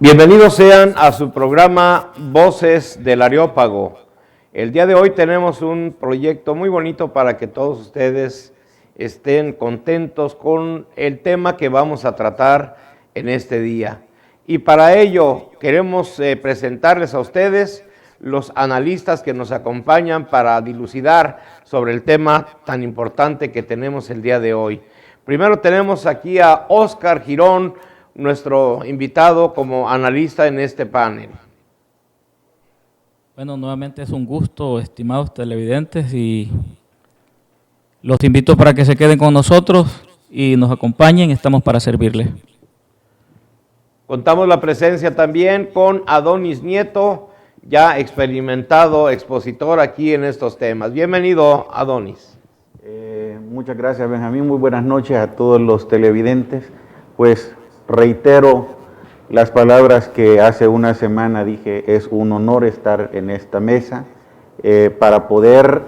Bienvenidos sean a su programa Voces del Areópago. El día de hoy tenemos un proyecto muy bonito para que todos ustedes estén contentos con el tema que vamos a tratar en este día. Y para ello queremos presentarles a ustedes los analistas que nos acompañan para dilucidar sobre el tema tan importante que tenemos el día de hoy. Primero tenemos aquí a Óscar Girón, nuestro invitado como analista en este panel. Bueno, nuevamente es un gusto, estimados televidentes, y los invito para que se queden con nosotros y nos acompañen, estamos para servirles. Contamos la presencia también con Adonis Nieto, ya experimentado expositor aquí en estos temas. Bienvenido, Adonis. Muchas gracias, Benjamín. Muy buenas noches a todos los televidentes. Pues reitero las palabras que hace una semana dije, es un honor estar en esta mesa para poder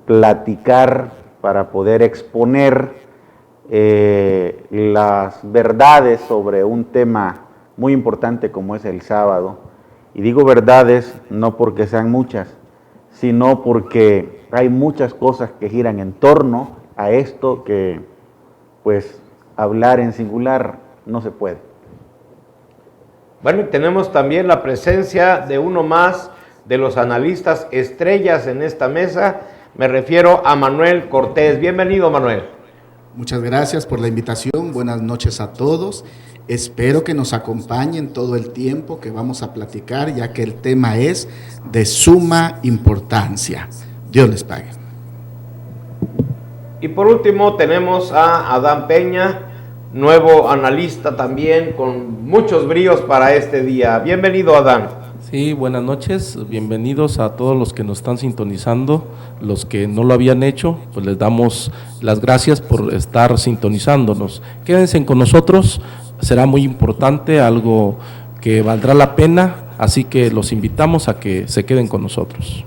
platicar, para poder exponer las verdades sobre un tema muy importante como es el sábado. Y digo verdades no porque sean muchas, sino porque hay muchas cosas que giran en torno a esto que, pues, hablar en singular no se puede. Bueno, y tenemos también la presencia de uno más de los analistas estrellas en esta mesa. Me refiero a Manuel Cortés. Bienvenido, Manuel. Muchas gracias por la invitación. Buenas noches a todos. Espero que nos acompañen todo el tiempo que vamos a platicar, ya que el tema es de suma importancia. Dios les pague. Y por último tenemos a Adán Peña, nuevo analista también, con muchos bríos para este día. Bienvenido, Adán. Sí, buenas noches, bienvenidos a todos los que nos están sintonizando, los que no lo habían hecho, pues les damos las gracias por estar sintonizándonos. Quédense con nosotros, será muy importante, algo que valdrá la pena, así que los invitamos a que se queden con nosotros.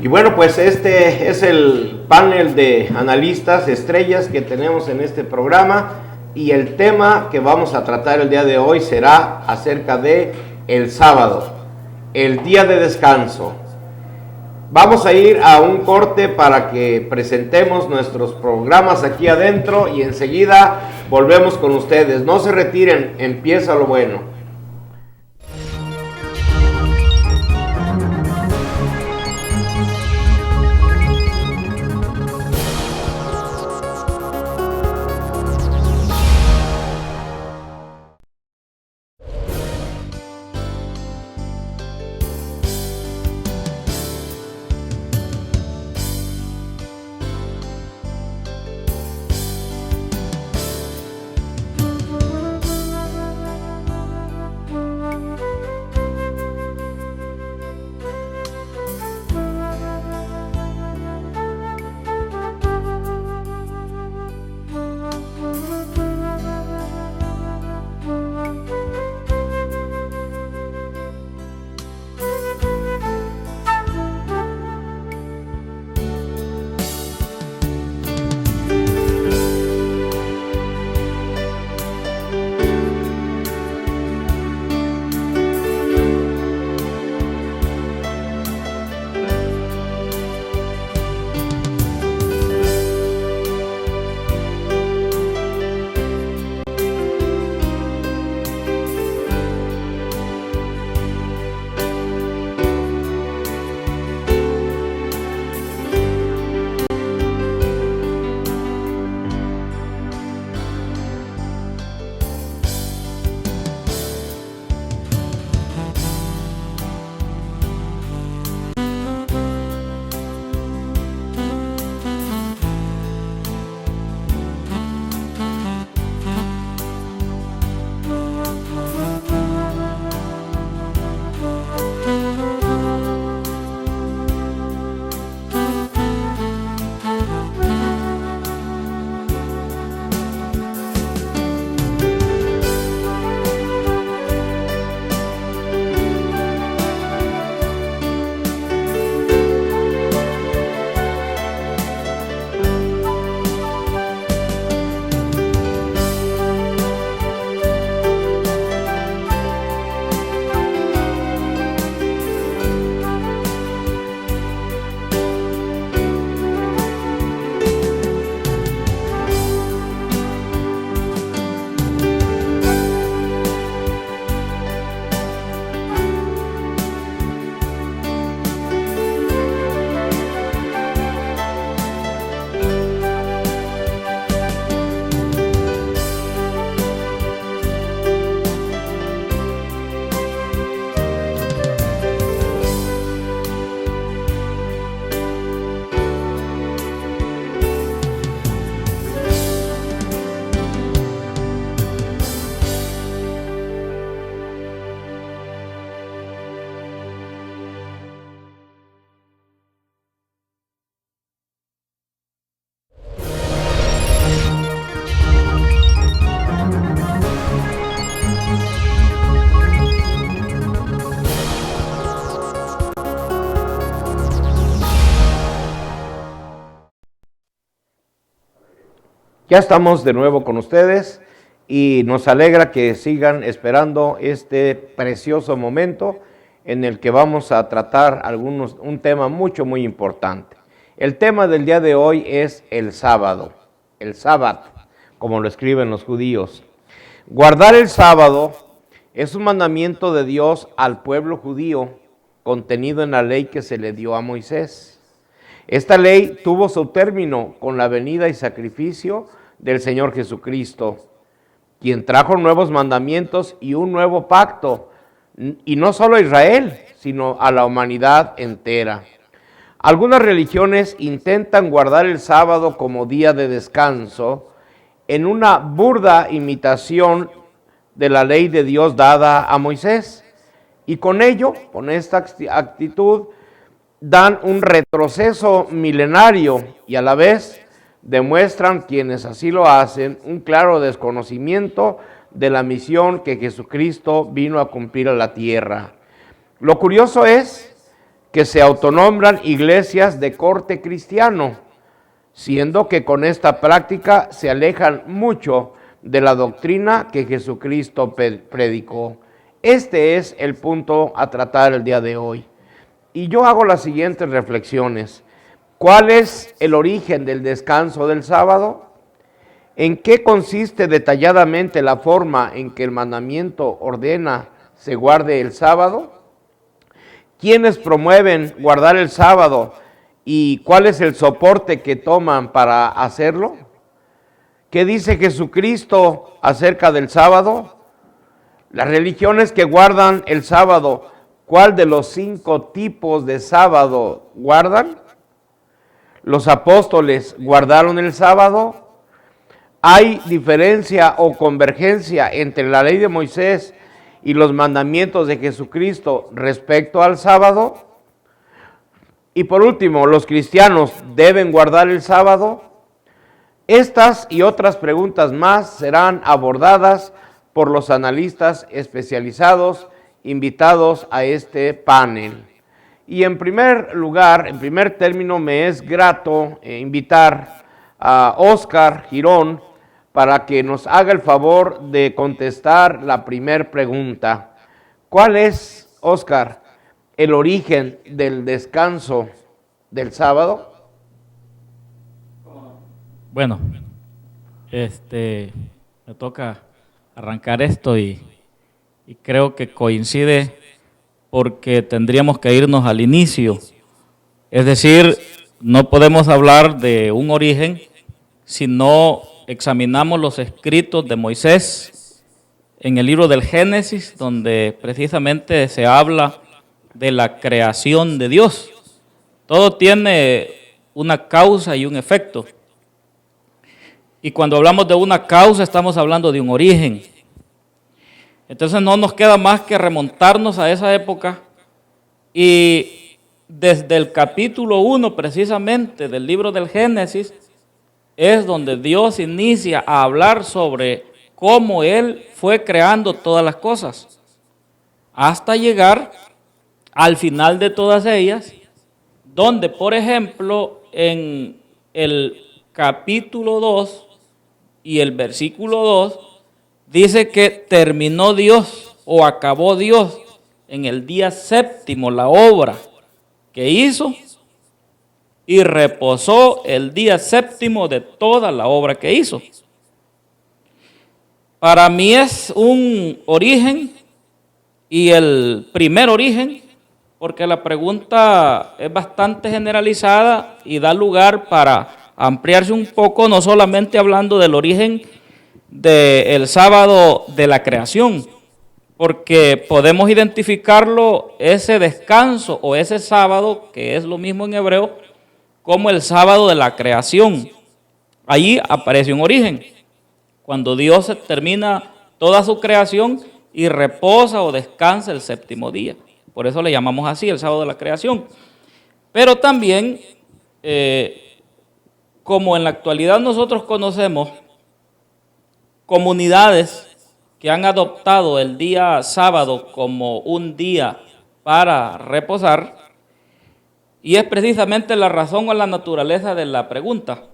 Y bueno, pues este es el panel de analistas estrellas que tenemos en este programa, y el tema que vamos a tratar el día de hoy será acerca de el sábado, el día de descanso. Vamos a ir a un corte para que presentemos nuestros programas aquí adentro y enseguida volvemos con ustedes. No se retiren, empieza lo bueno. Ya estamos de nuevo con ustedes y nos alegra que sigan esperando este precioso momento en el que vamos a tratar un tema muy importante. El tema del día de hoy es el sábado, el sábado, como lo escriben los judíos. Guardar el sábado es un mandamiento de Dios al pueblo judío contenido en la ley que se le dio a Moisés. Esta ley tuvo su término con la venida y sacrificio del Señor Jesucristo, quien trajo nuevos mandamientos y un nuevo pacto, y no solo a Israel, sino a la humanidad entera. Algunas religiones intentan guardar el sábado como día de descanso en una burda imitación de la ley de Dios dada a Moisés, y con ello, con esta actitud, dan un retroceso milenario y a la vez demuestran quienes así lo hacen un claro desconocimiento de la misión que Jesucristo vino a cumplir a la tierra. Lo curioso es que se autonombran iglesias de corte cristiano, siendo que con esta práctica se alejan mucho de la doctrina que Jesucristo predicó. Este es el punto a tratar el día de hoy. Y yo hago las siguientes reflexiones. ¿Cuál es el origen del descanso del sábado? ¿En qué consiste detalladamente la forma en que el mandamiento ordena se guarde el sábado? ¿Quiénes promueven guardar el sábado y cuál es el soporte que toman para hacerlo? ¿Qué dice Jesucristo acerca del sábado? Las religiones que guardan el sábado, ¿cuál de los 5 tipos de sábado guardan? ¿Los apóstoles guardaron el sábado? ¿Hay diferencia o convergencia entre la ley de Moisés y los mandamientos de Jesucristo respecto al sábado? Y por último, ¿los cristianos deben guardar el sábado? Estas y otras preguntas más serán abordadas por los analistas especializados invitados a este panel. Y en primer lugar, en primer término, me es grato invitar a Óscar Girón para que nos haga el favor de contestar la primera pregunta. ¿Cuál es, Óscar, el origen del descanso del sábado? Bueno, me toca arrancar esto y creo que coincide porque tendríamos que irnos al inicio. Es decir, no podemos hablar de un origen si no examinamos los escritos de Moisés en el libro del Génesis, donde precisamente se habla de la creación de Dios. Todo tiene una causa y un efecto. Y cuando hablamos de una causa, estamos hablando de un origen. Entonces no nos queda más que remontarnos a esa época y desde el capítulo 1 precisamente del libro del Génesis es donde Dios inicia a hablar sobre cómo Él fue creando todas las cosas hasta llegar al final de todas ellas, donde por ejemplo en el capítulo 2 y el versículo 2 dice que terminó Dios o acabó Dios en el día séptimo la obra que hizo y reposó el día séptimo de toda la obra que hizo. Para mí es un origen y el primer origen, porque la pregunta es bastante generalizada y da lugar para ampliarse un poco, no solamente hablando del origen del sábado de la creación, porque podemos identificarlo, ese descanso o ese sábado, que es lo mismo en hebreo, como el sábado de la creación. Allí aparece un origen, cuando Dios termina toda su creación y reposa o descansa el séptimo día. Por eso le llamamos así, el sábado de la creación. Pero también, como en la actualidad nosotros conocemos comunidades que han adoptado el día sábado como un día para reposar, y es precisamente la razón o la naturaleza de la pregunta.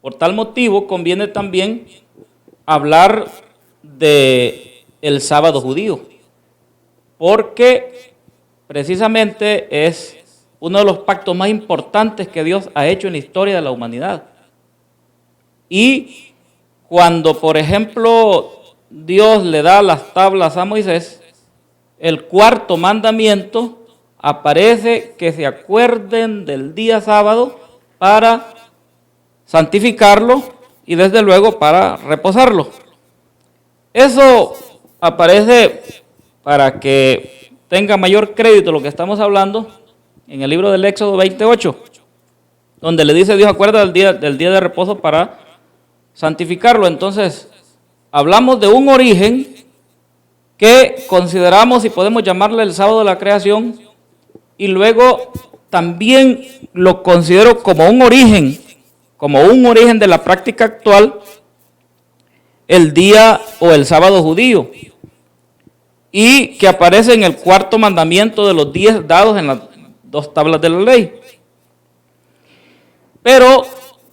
Por tal motivo conviene también hablar de el sábado judío, porque precisamente es uno de los pactos más importantes que Dios ha hecho en la historia de la humanidad. Y cuando, por ejemplo, Dios le da las tablas a Moisés, el cuarto mandamiento aparece que se acuerden del día sábado para santificarlo y desde luego para reposarlo. Eso aparece para que tenga mayor crédito lo que estamos hablando en el libro del Éxodo 28, donde le dice Dios, acuerda del día de reposo para santificarlo. Entonces, hablamos de un origen que consideramos y podemos llamarle el sábado de la creación, y luego también lo considero como un origen de la práctica actual, el día o el sábado judío, y que aparece en el cuarto mandamiento de los 10 dados en las 2 tablas de la ley. Pero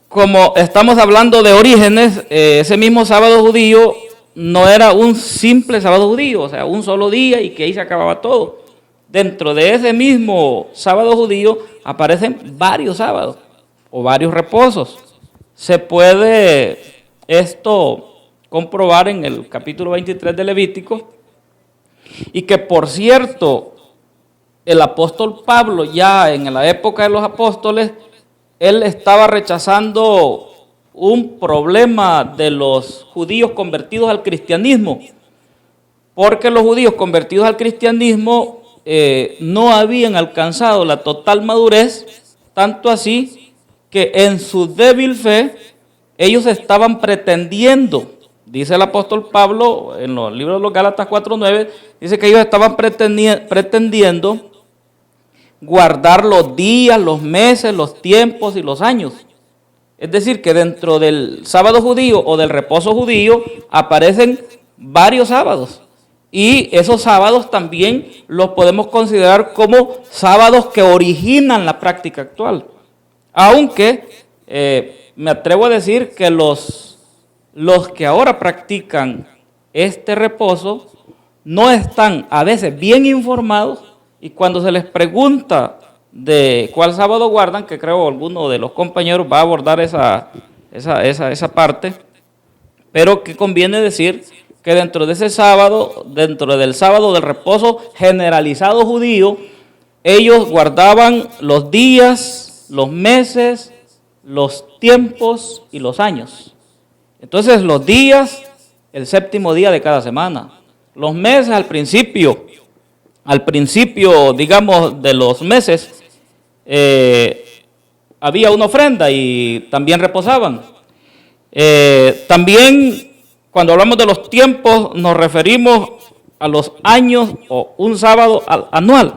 como estamos hablando de orígenes, ese mismo sábado judío no era un simple sábado judío, o sea, un solo día y que ahí se acababa todo. Dentro de ese mismo sábado judío aparecen varios sábados o varios reposos. Se puede esto comprobar en el capítulo 23 de Levítico, y que por cierto, el apóstol Pablo, ya en la época de los apóstoles, él estaba rechazando un problema de los judíos convertidos al cristianismo, porque los judíos convertidos al cristianismo no habían alcanzado la total madurez, tanto así que en su débil fe ellos estaban pretendiendo, dice el apóstol Pablo en los libros de los Gálatas 4:9, dice que ellos estaban pretendiendo guardar los días, los meses, los tiempos y los años. Es decir, que dentro del sábado judío o del reposo judío aparecen varios sábados. Y esos sábados también los podemos considerar como sábados que originan la práctica actual. Aunque me atrevo a decir que los que ahora practican este reposo no están a veces bien informados, y cuando se les pregunta de cuál sábado guardan, que creo alguno de los compañeros va a abordar esa parte, pero que conviene decir que dentro de ese sábado, dentro del sábado del reposo generalizado judío, ellos guardaban los días, los meses, los tiempos y los años. Entonces los días, el séptimo día de cada semana, los meses al principio, digamos, de los meses, había una ofrenda y también reposaban. También cuando hablamos de los tiempos nos referimos a los años o un sábado anual.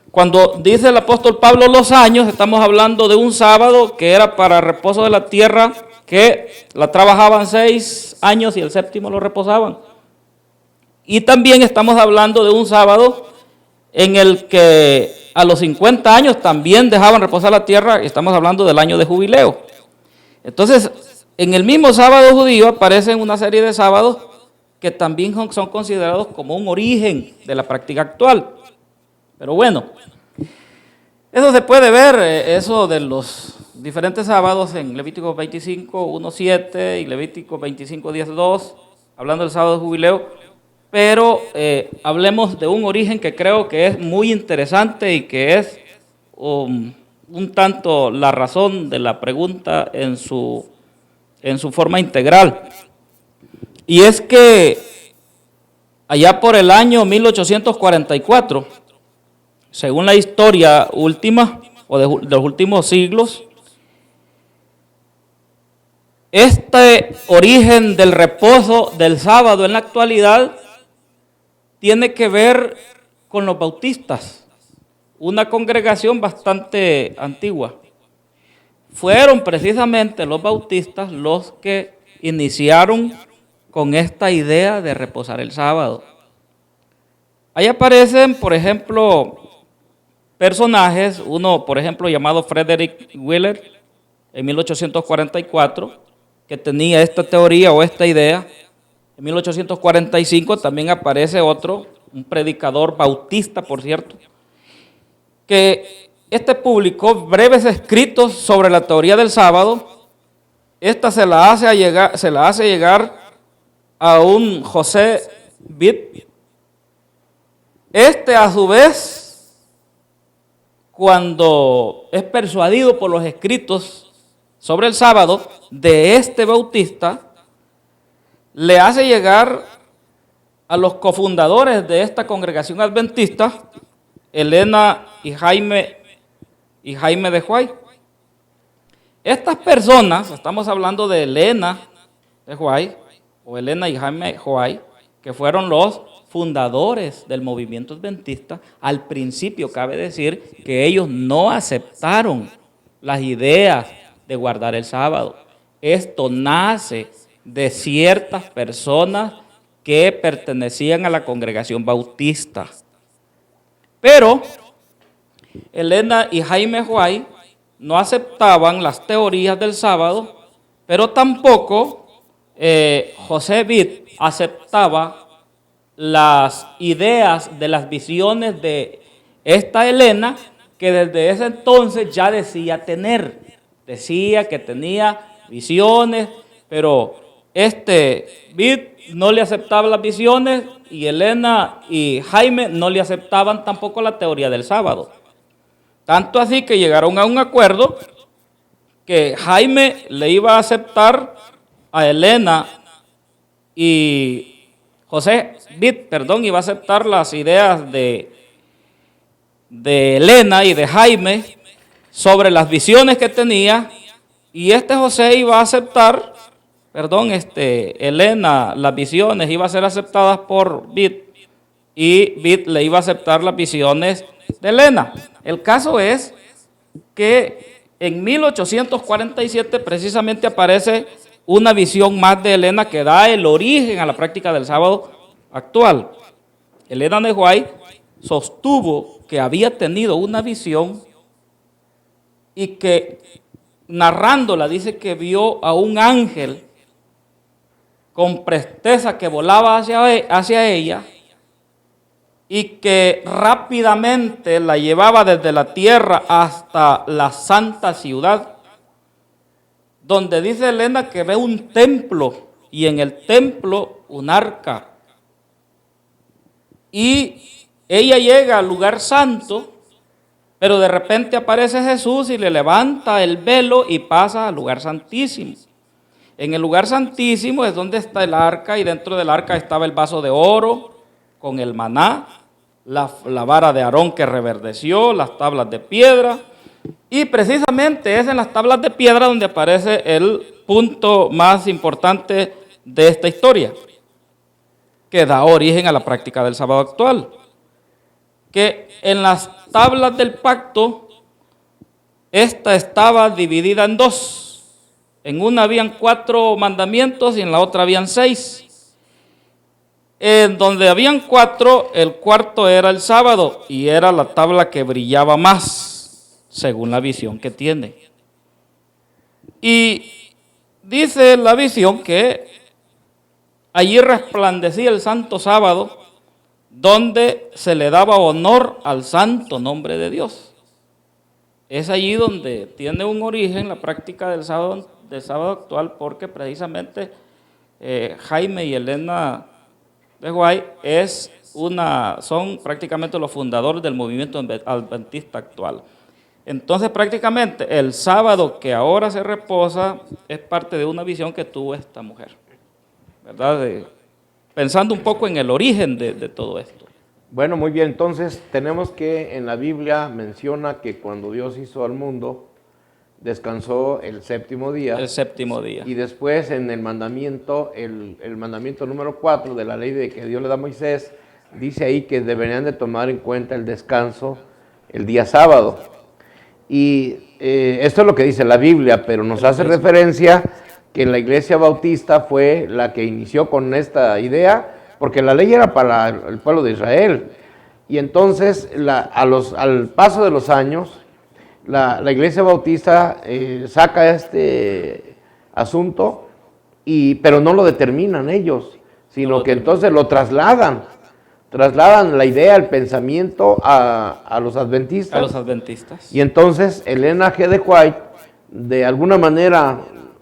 Cuando dice el apóstol Pablo los años, estamos hablando de un sábado que era para reposo de la tierra, que la trabajaban 6 años y el séptimo lo reposaban. Y también estamos hablando de un sábado en el que a los 50 años también dejaban reposar la tierra, y estamos hablando del año de jubileo. Entonces, en el mismo sábado judío aparecen una serie de sábados que también son considerados como un origen de la práctica actual. Pero bueno, eso se puede ver, eso de los diferentes sábados en Levítico 25, 1:7 y Levítico 25, 10:2, hablando del sábado de jubileo. Pero hablemos de un origen que creo que es muy interesante y que es un tanto la razón de la pregunta en su forma integral. Y es que allá por el año 1844, según la historia última o de los últimos siglos, este origen del reposo del sábado en la actualidad tiene que ver con los bautistas, una congregación bastante antigua. Fueron precisamente los bautistas los que iniciaron con esta idea de reposar el sábado. Ahí aparecen, por ejemplo, personajes, uno, por ejemplo, llamado Frederick Wheeler, en 1844, que tenía esta teoría o esta idea. En 1845 también aparece otro, un predicador bautista, por cierto, que publicó breves escritos sobre la teoría del sábado. Esta se la hace llegar a un José Bid. A su vez, cuando es persuadido por los escritos sobre el sábado de este bautista, le hace llegar a los cofundadores de esta congregación adventista, Elena y Jaime de Huay. Estas personas, estamos hablando de Elena de Huay, o Elena y Jaime Huay, que fueron los fundadores del movimiento adventista. Al principio cabe decir que ellos no aceptaron las ideas de guardar el sábado. Esto nace de ciertas personas que pertenecían a la congregación bautista. Pero Elena y Jaime Huay no aceptaban las teorías del sábado, pero tampoco José Bid aceptaba las ideas de las visiones de esta Elena, que desde ese entonces ya decía que tenía visiones, pero Bid no le aceptaba las visiones y Elena y Jaime no le aceptaban tampoco la teoría del sábado. Tanto así que llegaron a un acuerdo que Jaime le iba a aceptar a Elena y José Bid, iba a aceptar las ideas de Elena y de Jaime sobre las visiones que tenía, y José iba a aceptar, Elena, las visiones iban a ser aceptadas por Bid, y Bid le iba a aceptar las visiones de Elena. El caso es que en 1847 precisamente aparece una visión más de Elena que da el origen a la práctica del sábado actual. Elena de Huay sostuvo que había tenido una visión y que, narrándola, dice que vio a un ángel con presteza que volaba hacia ella y que rápidamente la llevaba desde la tierra hasta la santa ciudad, donde dice Elena que ve un templo y en el templo un arca. Y ella llega al lugar santo, pero de repente aparece Jesús y le levanta el velo y pasa al lugar santísimo. En el lugar santísimo es donde está el arca, y dentro del arca estaba el vaso de oro con el maná, la vara de Aarón que reverdeció, las tablas de piedra. Y precisamente es en las tablas de piedra donde aparece el punto más importante de esta historia, que da origen a la práctica del sábado actual. Que en las tablas del pacto, esta estaba dividida en dos. En una habían 4 mandamientos y en la otra habían 6. En donde habían 4, el cuarto era el sábado y era la tabla que brillaba más, según la visión que tiene. Y dice la visión que allí resplandecía el santo sábado, donde se le daba honor al santo nombre de Dios. Es allí donde tiene un origen la práctica del sábado actual, porque precisamente Jaime y Elena de Huay son prácticamente los fundadores del movimiento adventista actual. Entonces, prácticamente el sábado que ahora se reposa es parte de una visión que tuvo esta mujer, ¿verdad? Pensando un poco en el origen de todo esto. Bueno, muy bien, entonces tenemos que en la Biblia menciona que cuando Dios hizo al mundo, descansó el séptimo día. El séptimo día. Y después en el mandamiento, el mandamiento número 4 de la ley de que Dios le da a Moisés, dice ahí que deberían de tomar en cuenta el descanso el día sábado. Y esto es lo que dice la Biblia, pero nos hace referencia que la iglesia bautista fue la que inició con esta idea, porque la ley era para el pueblo de Israel. Y entonces, al paso de los años, la Iglesia Bautista saca este asunto, pero no lo determinan ellos, sino que entonces lo trasladan la idea, el pensamiento a los adventistas. A los adventistas. Y entonces Elena G. de White, de alguna manera,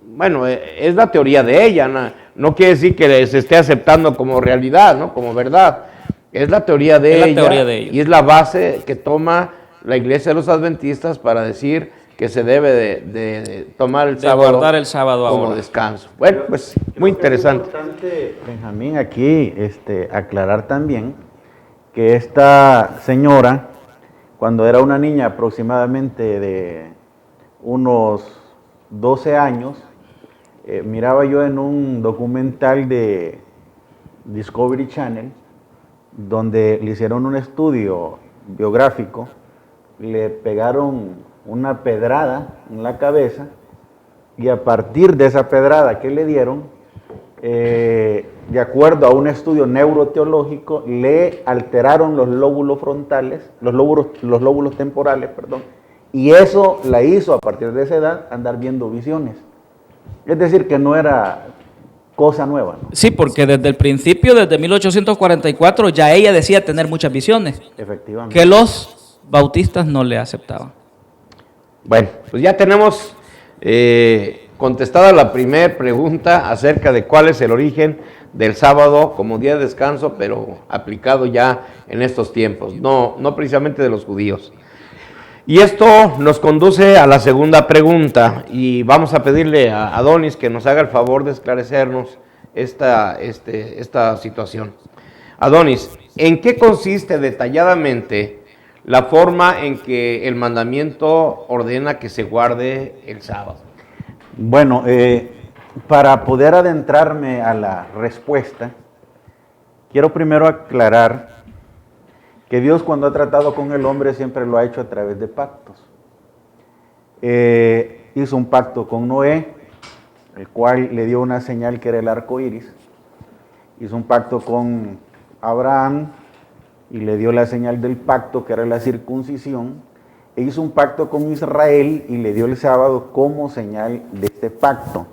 bueno, es la teoría de ella, no quiere decir que se esté aceptando como realidad, ¿no? Como verdad. Es la teoría de ella y es la base que toma la Iglesia de los Adventistas para decir que se debe de tomar el sábado, guardar el sábado como ahora. descanso. Bueno, pues muy interesante. Es importante, Benjamín, aquí aclarar también que esta señora, cuando era una niña aproximadamente de unos 12 años, miraba yo en un documental de Discovery Channel, donde le hicieron un estudio biográfico, le pegaron una pedrada en la cabeza y a partir de esa pedrada que le dieron, de acuerdo a un estudio neuroteológico, le alteraron los lóbulos frontales, los lóbulos temporales, perdón, y eso la hizo a partir de esa edad andar viendo visiones. Es decir, que no era cosa nueva, ¿no? Sí, porque desde el principio, desde 1844, ya ella decía tener muchas visiones, Efectivamente. que los bautistas no le aceptaban. Bueno, pues ya tenemos contestada la primera pregunta acerca de cuál es el origen del sábado como día de descanso, pero aplicado ya en estos tiempos, no precisamente de los judíos. Y esto nos conduce a la segunda pregunta y vamos a pedirle a Adonis que nos haga el favor de esclarecernos esta situación. Adonis, ¿en qué consiste detalladamente la forma en que el mandamiento ordena que se guarde el sábado? Bueno, para poder adentrarme a la respuesta, quiero primero aclarar que Dios, cuando ha tratado con el hombre, siempre lo ha hecho a través de pactos. Hizo un pacto con Noé, el cual le dio una señal que era el arco iris. Hizo un pacto con Abraham y le dio la señal del pacto, que era la circuncisión. E hizo un pacto con Israel y le dio el sábado como señal de este pacto.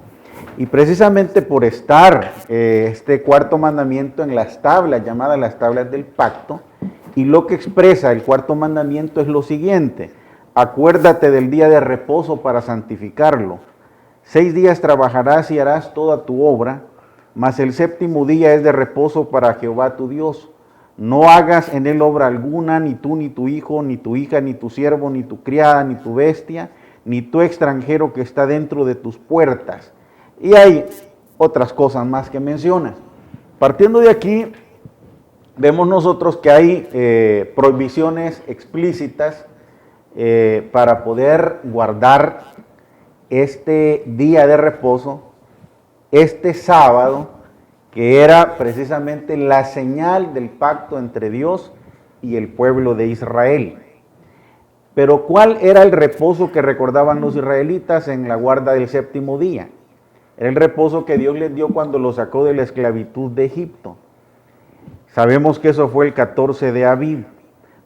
Y precisamente por estar este cuarto mandamiento en las tablas, llamadas las tablas del pacto, y lo que expresa el cuarto mandamiento es lo siguiente: acuérdate del día de reposo para santificarlo. 6 días trabajarás y harás toda tu obra, mas el séptimo día es de reposo para Jehová tu Dios. No hagas en él obra alguna, ni tú, ni tu hijo, ni tu hija, ni tu siervo, ni tu criada, ni tu bestia, ni tu extranjero que está dentro de tus puertas. Y hay otras cosas más que mencionas. Partiendo de aquí, vemos nosotros que hay prohibiciones explícitas para poder guardar este día de reposo, este sábado, que era precisamente la señal del pacto entre Dios y el pueblo de Israel. Pero ¿cuál era el reposo que recordaban los israelitas en la guarda del séptimo día? Era el reposo que Dios les dio cuando los sacó de la esclavitud de Egipto. Sabemos que eso fue el 14 de Abib.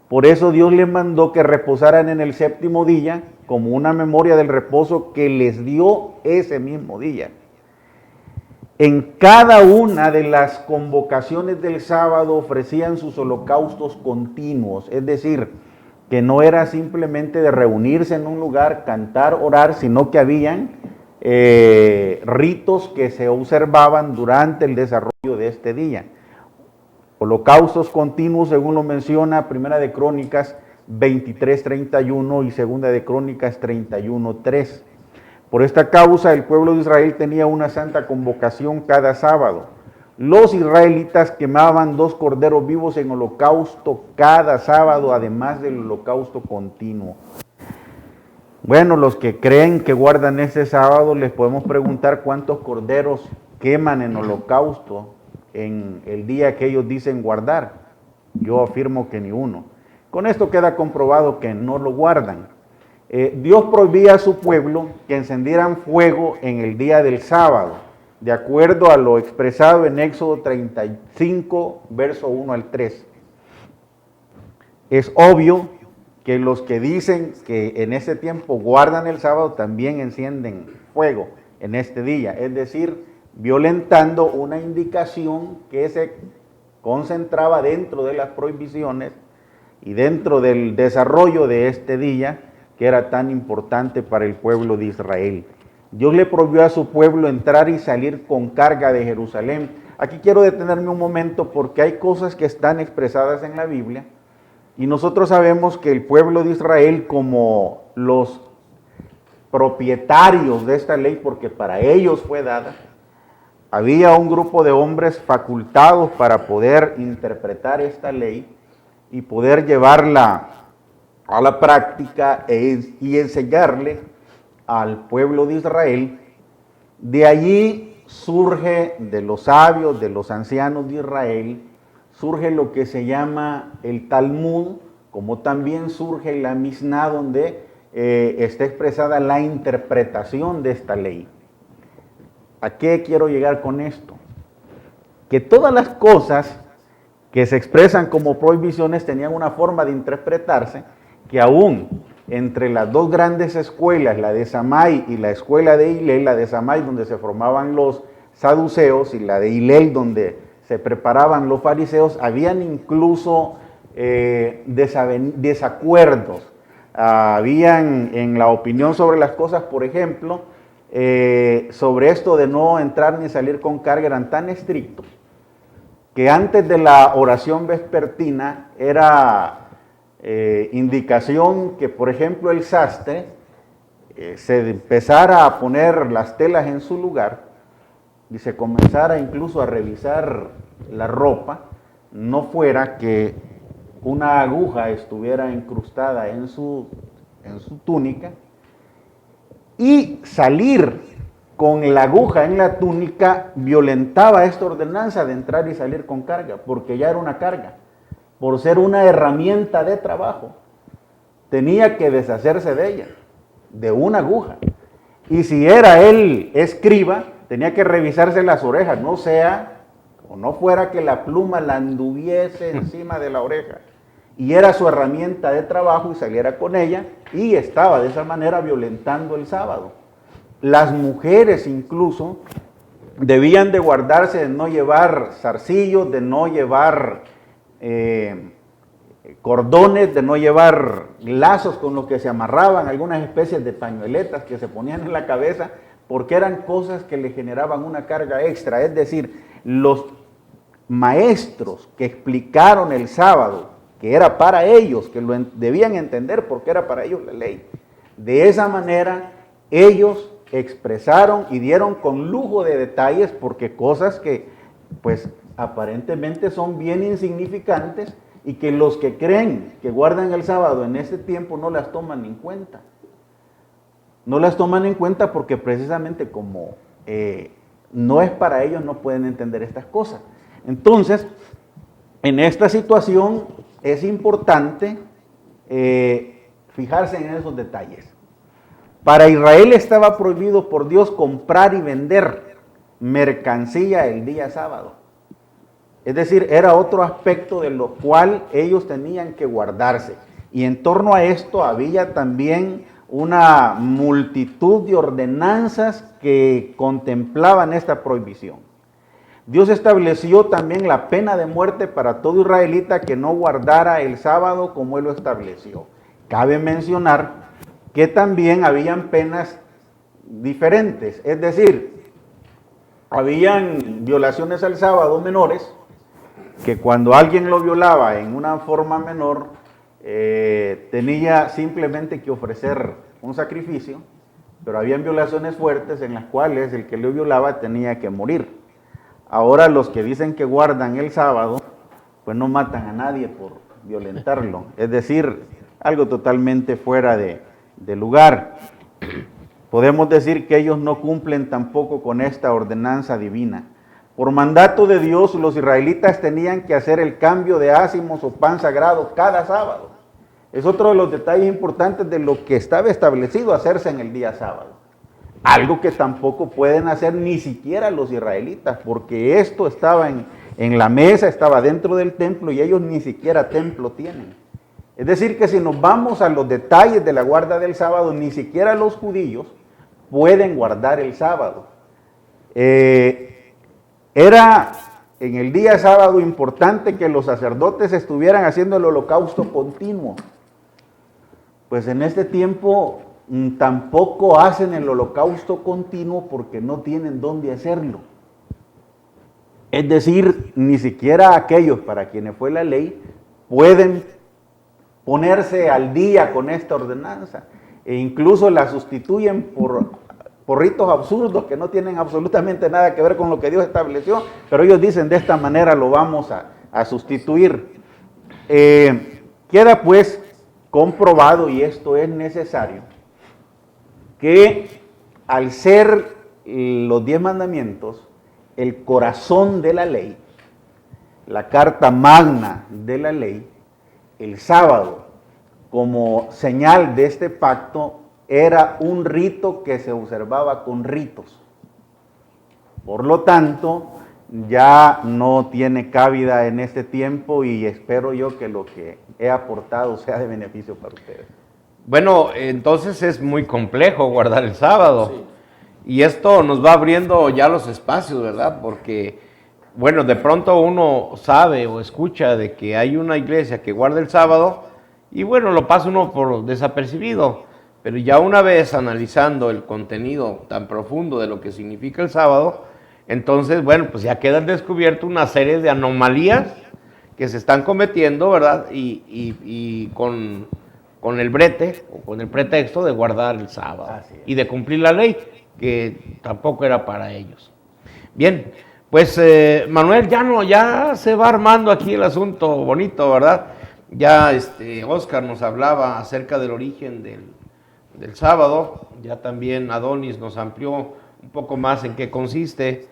Por eso Dios les mandó que reposaran en el séptimo día como una memoria del reposo que les dio ese mismo día. En cada una de las convocaciones del sábado ofrecían sus holocaustos continuos, es decir, que no era simplemente de reunirse en un lugar, cantar, orar, sino que habían ritos que se observaban durante el desarrollo de este día. Holocaustos continuos, según lo menciona Primera de Crónicas 23:31 y Segunda de Crónicas 31:3. Por esta causa, el pueblo de Israel tenía una santa convocación cada sábado. Los israelitas quemaban 2 corderos vivos en holocausto cada sábado, además del holocausto continuo. Bueno, los que creen que guardan ese sábado, les podemos preguntar cuántos corderos queman en holocausto en el día que ellos dicen guardar. Yo afirmo que ni uno. Con esto queda comprobado que no lo guardan. Dios prohibía a su pueblo que encendieran fuego en el día del sábado, de acuerdo a lo expresado en Éxodo 35, verso 1 al 3. Es obvio que los que dicen que en ese tiempo guardan el sábado también encienden fuego en este día, es decir, violentando una indicación que se concentraba dentro de las prohibiciones y dentro del desarrollo de este día que era tan importante para el pueblo de Israel. Dios le prohibió a su pueblo entrar y salir con carga de Jerusalén. Aquí quiero detenerme un momento porque hay cosas que están expresadas en la Biblia y nosotros sabemos que el pueblo de Israel, como los propietarios de esta ley, porque para ellos fue dada, había un grupo de hombres facultados para poder interpretar esta ley y poder llevarla a la práctica y enseñarle al pueblo de Israel. De allí surge, de los sabios, de los ancianos de Israel, surge lo que se llama el Talmud, como también surge la Misná, donde está expresada la interpretación de esta ley. ¿A qué quiero llegar con esto? Que todas las cosas que se expresan como prohibiciones tenían una forma de interpretarse que aún entre las dos grandes escuelas, la de Samay y la escuela de Hillel, la de Samay donde se formaban los saduceos y la de Hillel donde se preparaban los fariseos, habían incluso desacuerdos. Habían en la opinión sobre las cosas, por ejemplo, sobre esto de no entrar ni salir con carga, eran tan estrictos que antes de la oración vespertina era indicación que, por ejemplo, el sastre se empezara a poner las telas en su lugar y se comenzara incluso a revisar la ropa, no fuera que una aguja estuviera incrustada en su túnica, y salir con la aguja en la túnica violentaba esta ordenanza de entrar y salir con carga, porque ya era una carga, por ser una herramienta de trabajo, tenía que deshacerse de ella, de una aguja. Y si era él escriba, tenía que revisarse las orejas, no sea o no fuera que la pluma la anduviese encima de la oreja. Y era su herramienta de trabajo y saliera con ella y estaba de esa manera violentando el sábado. Las mujeres incluso debían de guardarse de no llevar zarcillos, de no llevar cordones, de no llevar lazos con los que se amarraban, algunas especies de pañueletas que se ponían en la cabeza, porque eran cosas que le generaban una carga extra. Es decir, los maestros que explicaron el sábado, que era para ellos, que lo debían entender porque era para ellos la ley, de esa manera ellos expresaron y dieron con lujo de detalles, porque cosas que pues aparentemente son bien insignificantes y que los que creen que guardan el sábado en ese tiempo no las toman en cuenta. No las toman en cuenta porque precisamente como no es para ellos, no pueden entender estas cosas. Entonces, en esta situación es importante fijarse en esos detalles. Para Israel estaba prohibido por Dios comprar y vender mercancía el día sábado. Es decir, era otro aspecto de lo cual ellos tenían que guardarse. Y en torno a esto había también una multitud de ordenanzas que contemplaban esta prohibición. Dios estableció también la pena de muerte para todo israelita que no guardara el sábado como Él lo estableció. Cabe mencionar que también habían penas diferentes, es decir, habían violaciones al sábado menores, que cuando alguien lo violaba en una forma menor, tenía simplemente que ofrecer un sacrificio, pero habían violaciones fuertes en las cuales el que lo violaba tenía que morir. Ahora los que dicen que guardan el sábado, pues no matan a nadie por violentarlo, es decir, algo totalmente fuera de lugar. Podemos decir que ellos no cumplen tampoco con esta ordenanza divina. Por mandato de Dios, los israelitas tenían que hacer el cambio de ácimos o pan sagrado cada sábado. Es otro de los detalles importantes de lo que estaba establecido hacerse en el día sábado. Algo que tampoco pueden hacer ni siquiera los israelitas, porque esto estaba en la mesa, estaba dentro del templo y ellos ni siquiera templo tienen. Es decir, que si nos vamos a los detalles de la guarda del sábado, ni siquiera los judíos pueden guardar el sábado. Era en el día sábado importante que los sacerdotes estuvieran haciendo el holocausto continuo. Pues en este tiempo tampoco hacen el holocausto continuo porque no tienen dónde hacerlo. Es decir, ni siquiera aquellos para quienes fue la ley pueden ponerse al día con esta ordenanza, e incluso la sustituyen por ritos absurdos que no tienen absolutamente nada que ver con lo que Dios estableció, pero ellos dicen de esta manera lo vamos a sustituir. Queda pues comprobado, y esto es necesario, que al ser los 10 mandamientos el corazón de la ley, la carta magna de la ley, el sábado, como señal de este pacto, era un rito que se observaba con ritos. Por lo tanto, ya no tiene cabida en este tiempo, y espero yo que lo que he aportado sea de beneficio para ustedes. Bueno, entonces es muy complejo guardar el sábado. Sí. Y esto nos va abriendo ya los espacios, ¿verdad? Porque, bueno, de pronto uno sabe o escucha de que hay una iglesia que guarda el sábado y, bueno, lo pasa uno por desapercibido. Pero ya una vez analizando el contenido tan profundo de lo que significa el sábado, entonces, bueno, pues ya quedan descubierto una serie de anomalías que se están cometiendo, ¿verdad? Y con el brete o con el pretexto de guardar el sábado y de cumplir la ley, que tampoco era para ellos. Bien, pues Manuel, ya se va armando aquí el asunto bonito, ¿verdad? Ya Oscar nos hablaba acerca del origen del sábado, ya también Adonis nos amplió un poco más en qué consiste.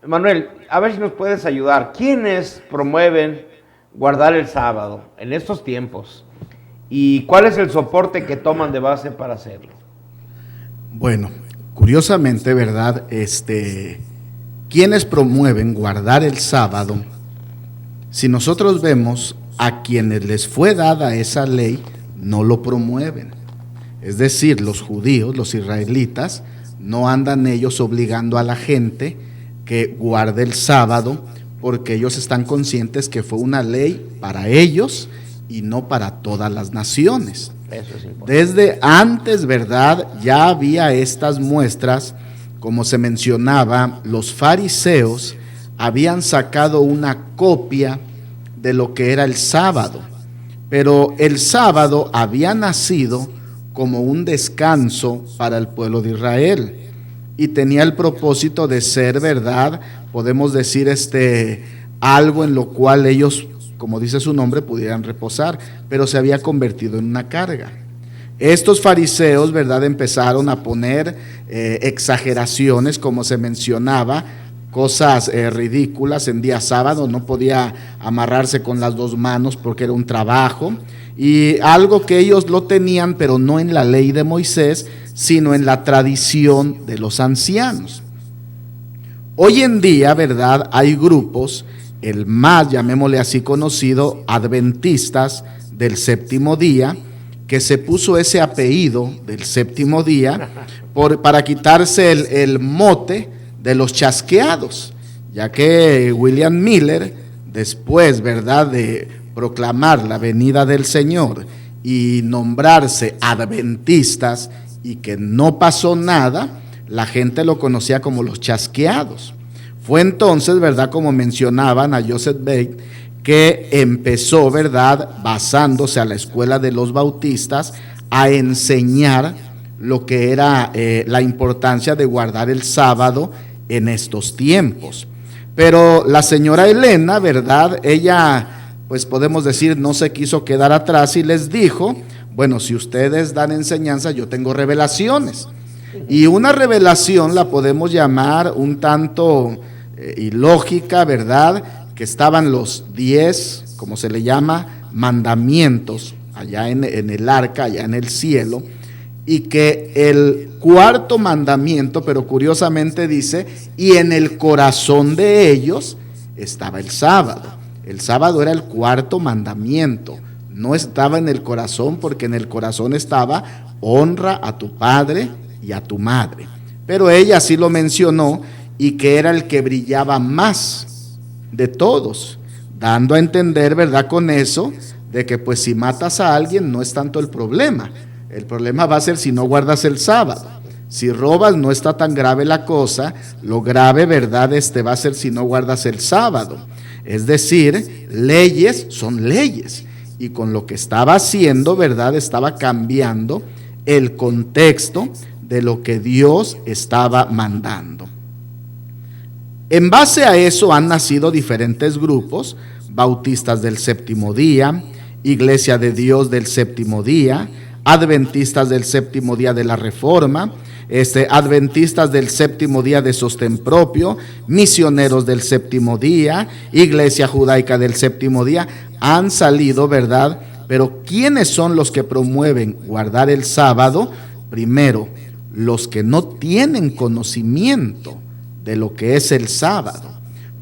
Manuel, a ver si nos puedes ayudar. ¿Quiénes promueven guardar el sábado en estos tiempos? ¿Y cuál es el soporte que toman de base para hacerlo? Bueno, curiosamente, ¿verdad? ¿Quiénes promueven guardar el sábado? Si nosotros vemos a quienes les fue dada esa ley, no lo promueven. Es decir, los judíos, los israelitas, no andan ellos obligando a la gente que guarde el sábado, porque ellos están conscientes que fue una ley para ellos y no para todas las naciones. Eso es importante. Desde antes, ¿verdad? Ya había estas muestras, como se mencionaba, los fariseos habían sacado una copia de lo que era el sábado, pero el sábado había nacido como un descanso para el pueblo de Israel y tenía el propósito de ser, ¿verdad? Podemos decir algo en lo cual ellos, como dice su nombre, pudieran reposar, pero se había convertido en una carga. Estos fariseos, ¿verdad?, empezaron a poner exageraciones, como se mencionaba, cosas ridículas. En día sábado no podía amarrarse con las 2 manos porque era un trabajo, y algo que ellos lo tenían, pero no en la ley de Moisés, sino en la tradición de los ancianos. Hoy en día, ¿verdad?, hay grupos, el más, llamémosle así, conocido, adventistas del séptimo día, que se puso ese apellido del séptimo día para quitarse el mote de los chasqueados, ya que William Miller, después, ¿verdad?, de proclamar la venida del Señor y nombrarse adventistas, y que no pasó nada, la gente lo conocía como los chasqueados. Fue entonces, ¿verdad?, como mencionaban a Joseph Bate, que empezó, ¿verdad?, basándose a la escuela de los bautistas, a enseñar lo que era la importancia de guardar el sábado en estos tiempos. Pero la señora Elena, ¿verdad?, ella, pues podemos decir, no se quiso quedar atrás y les dijo, bueno, si ustedes dan enseñanza, yo tengo revelaciones. Y una revelación la podemos llamar un tanto ilógica, ¿verdad?, que estaban los 10, como se le llama, mandamientos allá en el arca, allá en el cielo, y que el 4.º mandamiento, pero curiosamente dice, y en el corazón de ellos estaba el sábado. El sábado era el 4.º mandamiento, no estaba en el corazón, porque en el corazón estaba honra a tu padre y a tu madre. Pero ella sí lo mencionó, y que era el que brillaba más de todos, dando a entender, ¿verdad?, con eso, de que pues si matas a alguien no es tanto el problema va a ser si no guardas el sábado. Si robas no está tan grave la cosa, lo grave, ¿verdad?, va a ser si no guardas el sábado. Es decir, leyes son leyes, y con lo que estaba haciendo, ¿verdad?, estaba cambiando el contexto de lo que Dios estaba mandando. En base a eso han nacido diferentes grupos: bautistas del séptimo día, Iglesia de Dios del séptimo día, adventistas del séptimo día de la Reforma, adventistas del séptimo día de sostén propio, misioneros del séptimo día, Iglesia judaica del séptimo día. Han salido, ¿verdad? Pero ¿quiénes son los que promueven guardar el sábado? Primero, los que no tienen conocimiento de lo que es el sábado,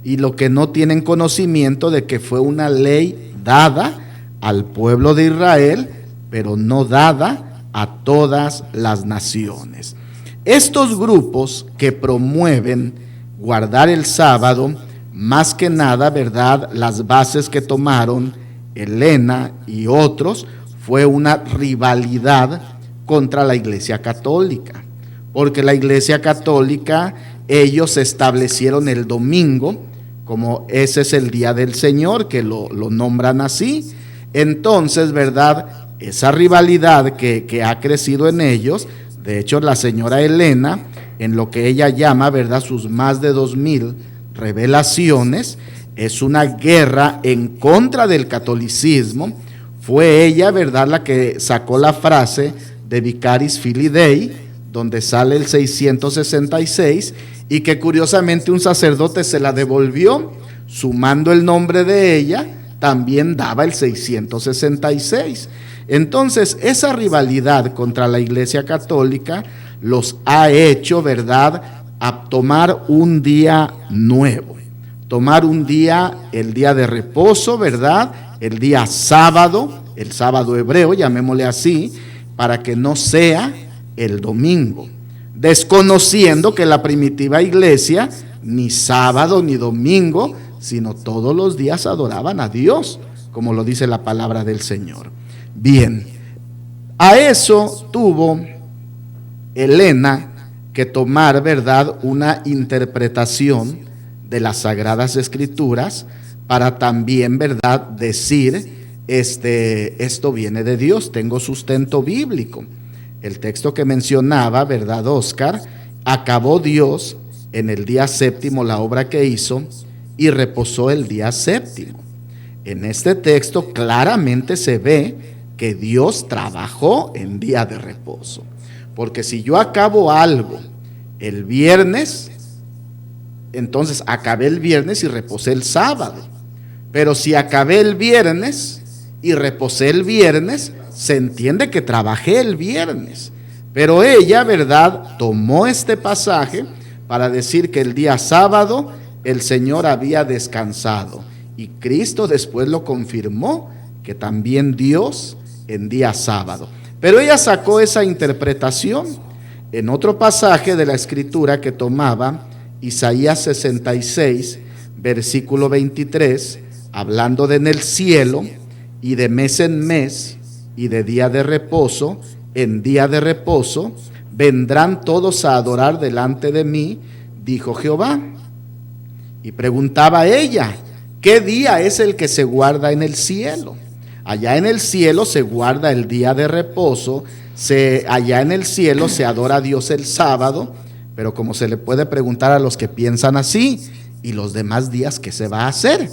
y lo que no tienen conocimiento de que fue una ley dada al pueblo de Israel, pero no dada a todas las naciones. Estos grupos que promueven guardar el sábado, más que nada, ¿verdad?, las bases que tomaron Helena y otros, fue una rivalidad contra la Iglesia Católica, porque la Iglesia Católica, ellos establecieron el domingo como ese es el día del Señor, que lo nombran así. Entonces, ¿verdad?, esa rivalidad que ha crecido en ellos, de hecho la señora Helena, en lo que ella llama, ¿verdad?, sus más de 2000 revelaciones, es una guerra en contra del catolicismo. Fue ella, ¿verdad?, la que sacó la frase de Vicaris Filii Dei, donde sale el 666, y que curiosamente un sacerdote se la devolvió, sumando el nombre de ella, también daba el 666. Entonces, esa rivalidad contra la Iglesia Católica los ha hecho, ¿verdad?, a tomar un día nuevo, tomar un día, el día de reposo, ¿verdad?, el día sábado, el sábado hebreo, llamémosle así, para que no sea el domingo, desconociendo que la primitiva iglesia ni sábado ni domingo, sino todos los días adoraban a Dios, como lo dice la palabra del Señor. Bien, a eso tuvo Helena que tomar, ¿verdad?, una interpretación de las Sagradas Escrituras para también, ¿verdad?, decir, esto viene de Dios, tengo sustento bíblico. El texto que mencionaba, ¿verdad, Oscar? Acabó Dios en el día séptimo la obra que hizo y reposó el día séptimo. En este texto claramente se ve que Dios trabajó en día de reposo. Porque si yo acabo algo el viernes, entonces acabé el viernes y reposé el sábado. Pero si acabé el viernes y reposé el viernes, se entiende que trabajé el viernes. Pero ella, ¿verdad?, tomó este pasaje para decir que el día sábado el Señor había descansado. Y Cristo después lo confirmó, que también Dios en día sábado. Pero ella sacó esa interpretación en otro pasaje de la Escritura que tomaba Isaías 66, versículo 23, hablando de en el cielo y de mes en mes y de día de reposo, en día de reposo, vendrán todos a adorar delante de mí, dijo Jehová. Y preguntaba ella, ¿qué día es el que se guarda en el cielo? Allá en el cielo se guarda el día de reposo, allá en el cielo se adora a Dios el sábado, pero como se le puede preguntar a los que piensan así, ¿y los demás días qué se va a hacer?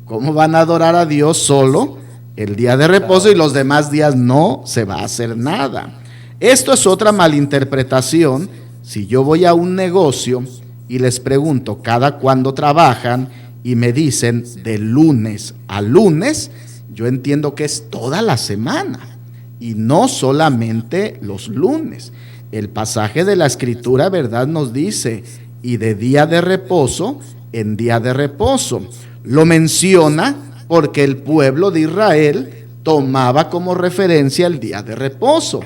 ¿Cómo van a adorar a Dios solo el día de reposo y los demás días no se va a hacer nada? Esto es otra malinterpretación. Si yo voy a un negocio y les pregunto cada cuándo trabajan y me dicen de lunes a lunes, yo entiendo que es toda la semana y no solamente los lunes. El pasaje de la Escritura, ¿verdad?, nos dice, y de día de reposo en día de reposo. Lo menciona porque el pueblo de Israel tomaba como referencia el día de reposo.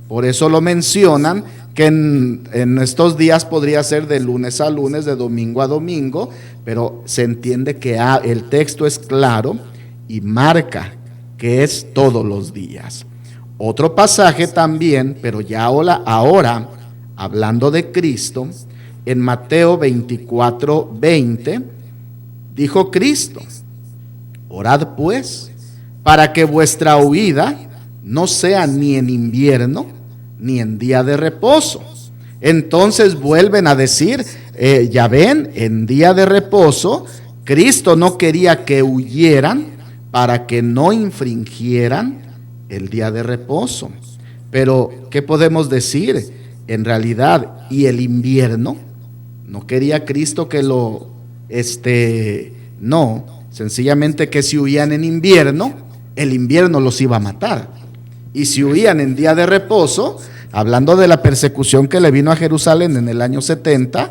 Por eso lo mencionan, que en estos días podría ser de lunes a lunes, de domingo a domingo, pero se entiende que el texto es claro y marca que es todos los días. Otro pasaje también, pero ya ahora hablando de Cristo, en Mateo 24:20, dijo Cristo: orad pues, para que vuestra huida no sea ni en invierno, ni en día de reposo. Entonces vuelven a decir, ya ven, en día de reposo, Cristo no quería que huyeran para que no infringieran el día de reposo. Pero, ¿qué podemos decir? En realidad, ¿y el invierno? No quería Cristo que no, sencillamente que si huían en invierno, el invierno los iba a matar. Y si huían en día de reposo, hablando de la persecución que le vino a Jerusalén en el año 70,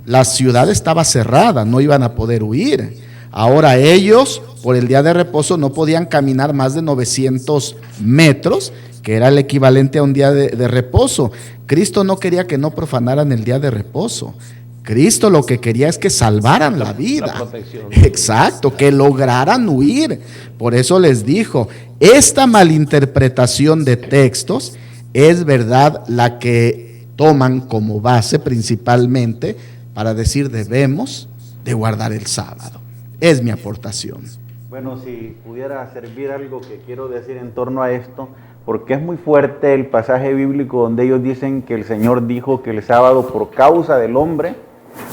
la ciudad estaba cerrada, no iban a poder huir. Ahora ellos, por el día de reposo, no podían caminar más de 900 metros, que era el equivalente a un día de reposo. Cristo no quería que no profanaran el día de reposo. Cristo lo que quería es que salvaran la vida. La protección. Exacto, que lograran huir. Por eso les dijo, esta malinterpretación de textos es verdad la que toman como base principalmente para decir debemos de guardar el sábado. Es mi aportación. Bueno, si pudiera servir algo que quiero decir en torno a esto, porque es muy fuerte el pasaje bíblico donde ellos dicen que el Señor dijo que el sábado por causa del hombre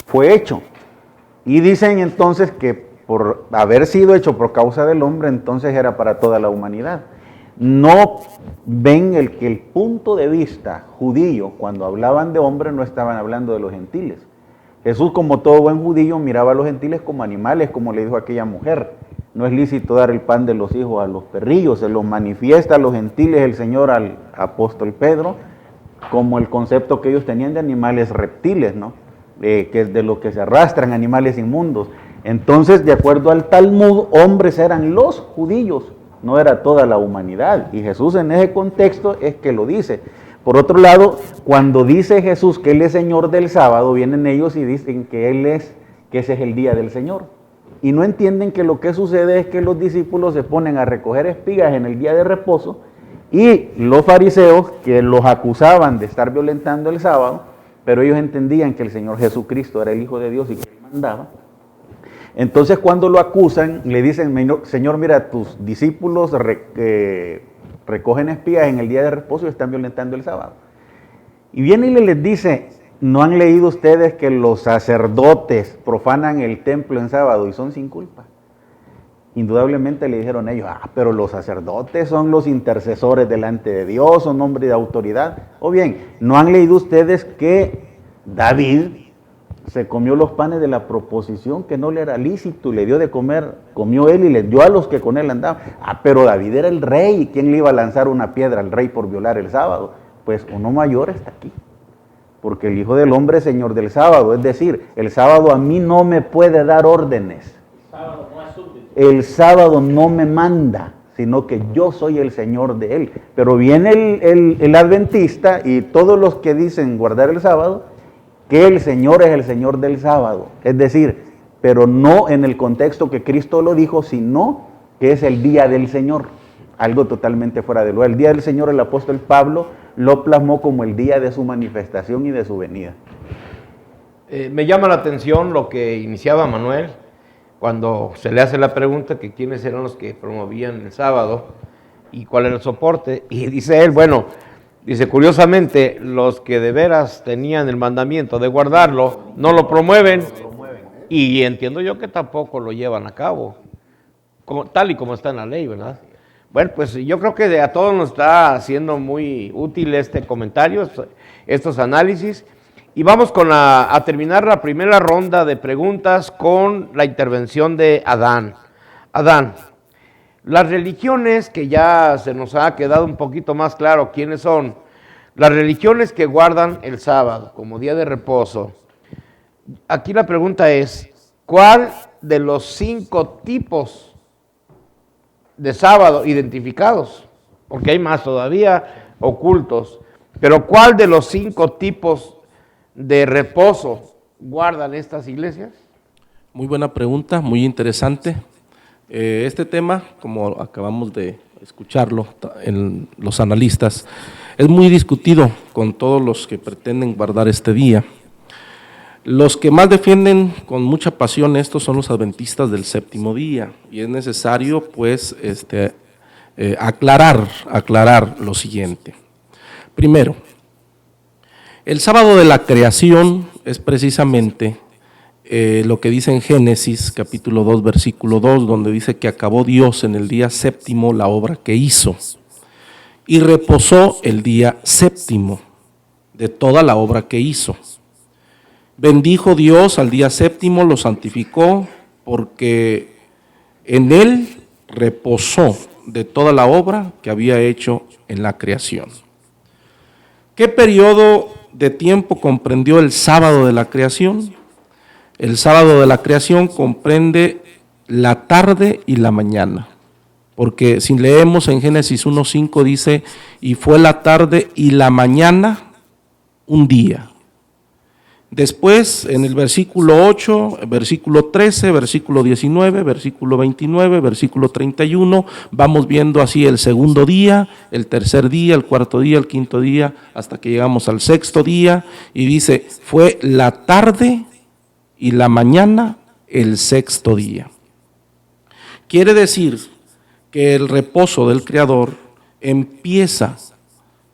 fue hecho. Y dicen entonces que por haber sido hecho por causa del hombre, entonces era para toda la humanidad. No ven que el punto de vista judío, cuando hablaban de hombre, no estaban hablando de los gentiles. Jesús, como todo buen judío, miraba a los gentiles como animales, como le dijo aquella mujer. No es lícito dar el pan de los hijos a los perrillos, se los manifiesta a los gentiles el Señor al apóstol Pedro, como el concepto que ellos tenían de animales reptiles, ¿no? Que es de los que se arrastran, animales inmundos. Entonces, de acuerdo al Talmud, hombres eran los judíos, no era toda la humanidad. Y Jesús en ese contexto es que lo dice. Por otro lado, cuando dice Jesús que Él es Señor del sábado, vienen ellos y dicen que ese es el día del Señor. Y no entienden que lo que sucede es que los discípulos se ponen a recoger espigas en el día de reposo y los fariseos, que los acusaban de estar violentando el sábado, pero ellos entendían que el Señor Jesucristo era el Hijo de Dios y que Él mandaba. Entonces cuando lo acusan, le dicen: Señor, mira, tus discípulos recogen espigas en el día de reposo y están violentando el sábado. Y viene y les dice: ¿no han leído ustedes que los sacerdotes profanan el templo en sábado y son sin culpa? Indudablemente le dijeron ellos: pero los sacerdotes son los intercesores delante de Dios, son hombres de autoridad. O bien, ¿no han leído ustedes que David se comió los panes de la proposición que no le era lícito y le dio de comer, comió él y les dio a los que con él andaban? Pero David era el rey, ¿quién le iba a lanzar una piedra al rey por violar el sábado? Pues uno mayor está aquí, porque el Hijo del Hombre es Señor del sábado, es decir, el sábado a mí no me puede dar órdenes. El sábado no me manda, sino que yo soy el Señor de él. Pero viene el adventista y todos los que dicen guardar el sábado, que el Señor es el Señor del sábado. Es decir, pero no en el contexto que Cristo lo dijo, sino que es el día del Señor. Algo totalmente fuera de lugar. El día del Señor, el apóstol Pablo lo plasmó como el día de su manifestación y de su venida. Me llama la atención lo que iniciaba Manuel cuando se le hace la pregunta que quiénes eran los que promovían el sábado y cuál era el soporte. Y dice él, bueno, dice, curiosamente, los que de veras tenían el mandamiento de guardarlo, no lo promueven. Y entiendo yo que tampoco lo llevan a cabo, tal y como está en la ley, ¿verdad? Bueno, pues yo creo que a todos nos está haciendo muy útil este comentario, estos análisis. Y vamos a terminar la primera ronda de preguntas con la intervención de Adán. Adán, las religiones, que ya se nos ha quedado un poquito más claro quiénes son, las religiones que guardan el sábado como día de reposo. Aquí la pregunta es, ¿cuál de los 5 tipos de sábado identificados, porque hay más todavía ocultos. Pero ¿cuál de los 5 tipos de reposo guardan estas iglesias? Muy buena pregunta, muy interesante. Este tema, como acabamos de escucharlo en los analistas, es muy discutido con todos los que pretenden guardar este día. Los que más defienden con mucha pasión esto son los adventistas del séptimo día, y es necesario pues aclarar lo siguiente. Primero, el sábado de la creación es precisamente lo que dice en Génesis capítulo 2 versículo 2, donde dice que acabó Dios en el día séptimo la obra que hizo y reposó el día séptimo de toda la obra que hizo. Bendijo Dios al día séptimo, lo santificó, porque en él reposó de toda la obra que había hecho en la creación. ¿Qué periodo de tiempo comprendió el sábado de la creación? El sábado de la creación comprende la tarde y la mañana, porque si leemos en Génesis 1:5 dice, y fue la tarde y la mañana un día. Después, en el versículo 8, versículo 13, versículo 19, versículo 29, versículo 31, vamos viendo así el segundo día, el tercer día, el cuarto día, el quinto día, hasta que llegamos al sexto día, y dice, fue la tarde y la mañana el sexto día. Quiere decir que el reposo del Creador empieza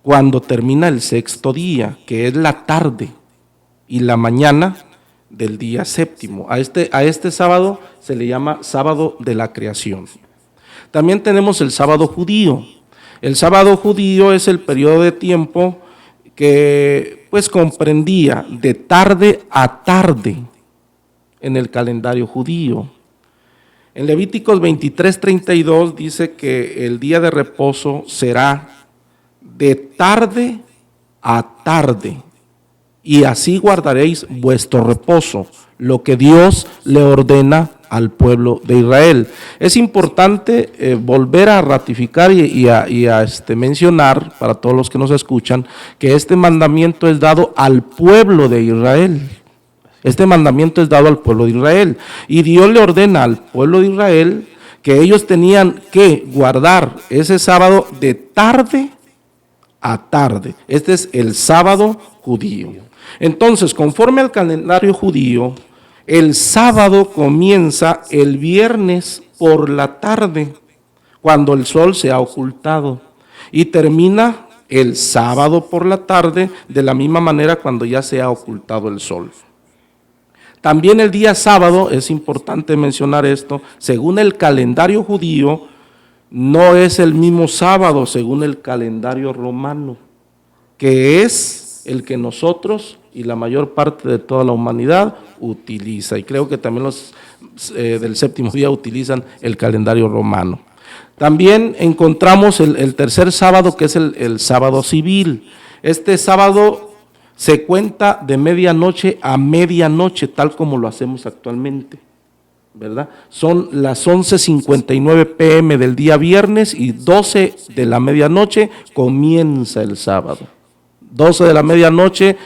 cuando termina el sexto día, que es la tarde y la mañana del día séptimo. A este sábado se le llama sábado de la creación. También tenemos el sábado judío. El sábado judío es el periodo de tiempo que pues comprendía de tarde a tarde en el calendario judío. En Levíticos 23:32 dice que el día de reposo será de tarde a tarde, y así guardaréis vuestro reposo, lo que Dios le ordena al pueblo de Israel. Es importante volver a ratificar y a mencionar para todos los que nos escuchan que este mandamiento es dado al pueblo de Israel. Este mandamiento es dado al pueblo de Israel, y Dios le ordena al pueblo de Israel que ellos tenían que guardar ese sábado de tarde a tarde. Este es el sábado judío. Entonces, conforme al calendario judío, el sábado comienza el viernes por la tarde, cuando el sol se ha ocultado, y termina el sábado por la tarde de la misma manera cuando ya se ha ocultado el sol. También el día sábado, es importante mencionar esto, según el calendario judío, no es el mismo sábado según el calendario romano, que es el que nosotros y la mayor parte de toda la humanidad utiliza. Y creo que también los del séptimo día utilizan el calendario romano. También encontramos el tercer sábado, que es el sábado civil. Este sábado se cuenta de medianoche a medianoche, tal como lo hacemos actualmente, ¿verdad? Son las 11:59 p.m. del día viernes, y 12 de la medianoche comienza el sábado. 12 de la medianoche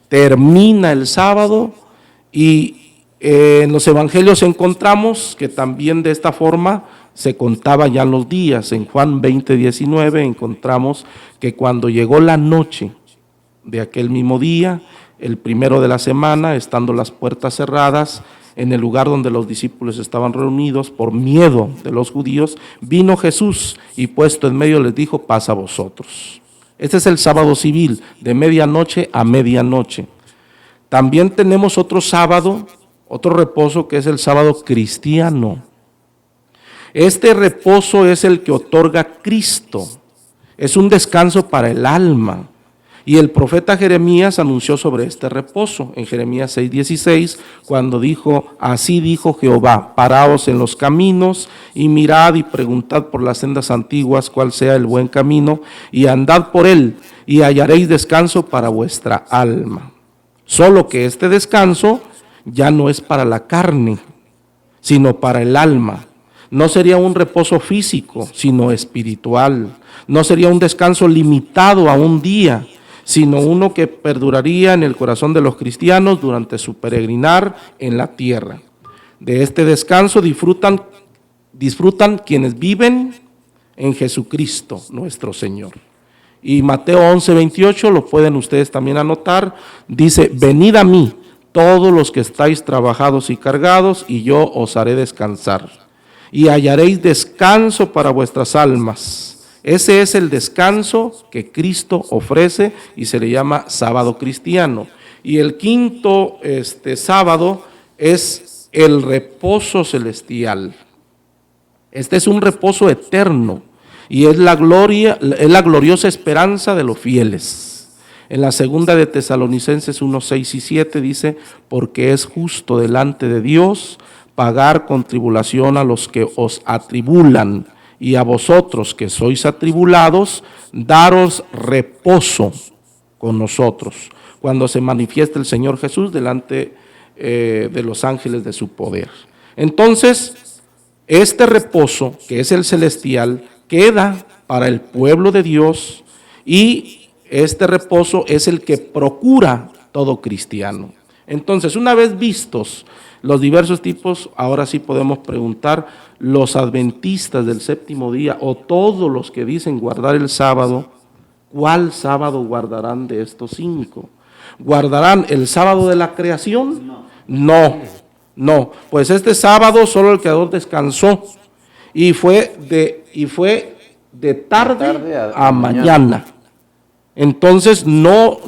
termina el sábado, y en los evangelios encontramos que también de esta forma se contaba ya los días. En Juan 20:19 encontramos que cuando llegó la noche de aquel mismo día, el primero de la semana, estando las puertas cerradas, en el lugar donde los discípulos estaban reunidos por miedo de los judíos, vino Jesús y puesto en medio les dijo, paz a vosotros. Este es el sábado civil, de medianoche a medianoche. También tenemos otro sábado, otro reposo, que es el sábado cristiano. Este reposo es el que otorga Cristo, es un descanso para el alma. Y el profeta Jeremías anunció sobre este reposo en Jeremías 6:16, cuando dijo, así dijo Jehová, paraos en los caminos y mirad y preguntad por las sendas antiguas cuál sea el buen camino, y andad por él y hallaréis descanso para vuestra alma. Solo que este descanso ya no es para la carne, sino para el alma. No sería un reposo físico, sino espiritual. No sería un descanso limitado a un día, sino uno que perduraría en el corazón de los cristianos durante su peregrinar en la tierra. De este descanso disfrutan quienes viven en Jesucristo, nuestro Señor. Y Mateo 11:28, lo pueden ustedes también anotar, dice: venid a mí, todos los que estáis trabajados y cargados, y yo os haré descansar. Y hallaréis descanso para vuestras almas. Ese es el descanso que Cristo ofrece y se le llama sábado cristiano. Y el quinto sábado es el reposo celestial. Este es un reposo eterno y es la gloriosa esperanza de los fieles. En la segunda de Tesalonicenses 1:6 y 7 dice: porque es justo delante de Dios pagar con tribulación a los que os atribulan, y a vosotros que sois atribulados, daros reposo con nosotros, cuando se manifieste el Señor Jesús delante de los ángeles de su poder. Entonces, este reposo, que es el celestial, queda para el pueblo de Dios, y este reposo es el que procura todo cristiano. Entonces, una vez vistos los diversos tipos, ahora sí podemos preguntar: los adventistas del séptimo día, o todos los que dicen guardar el sábado, ¿cuál sábado guardarán de estos 5? ¿Guardarán el sábado de la creación? No, pues este sábado solo el Creador descansó, y fue de tarde a mañana. Entonces no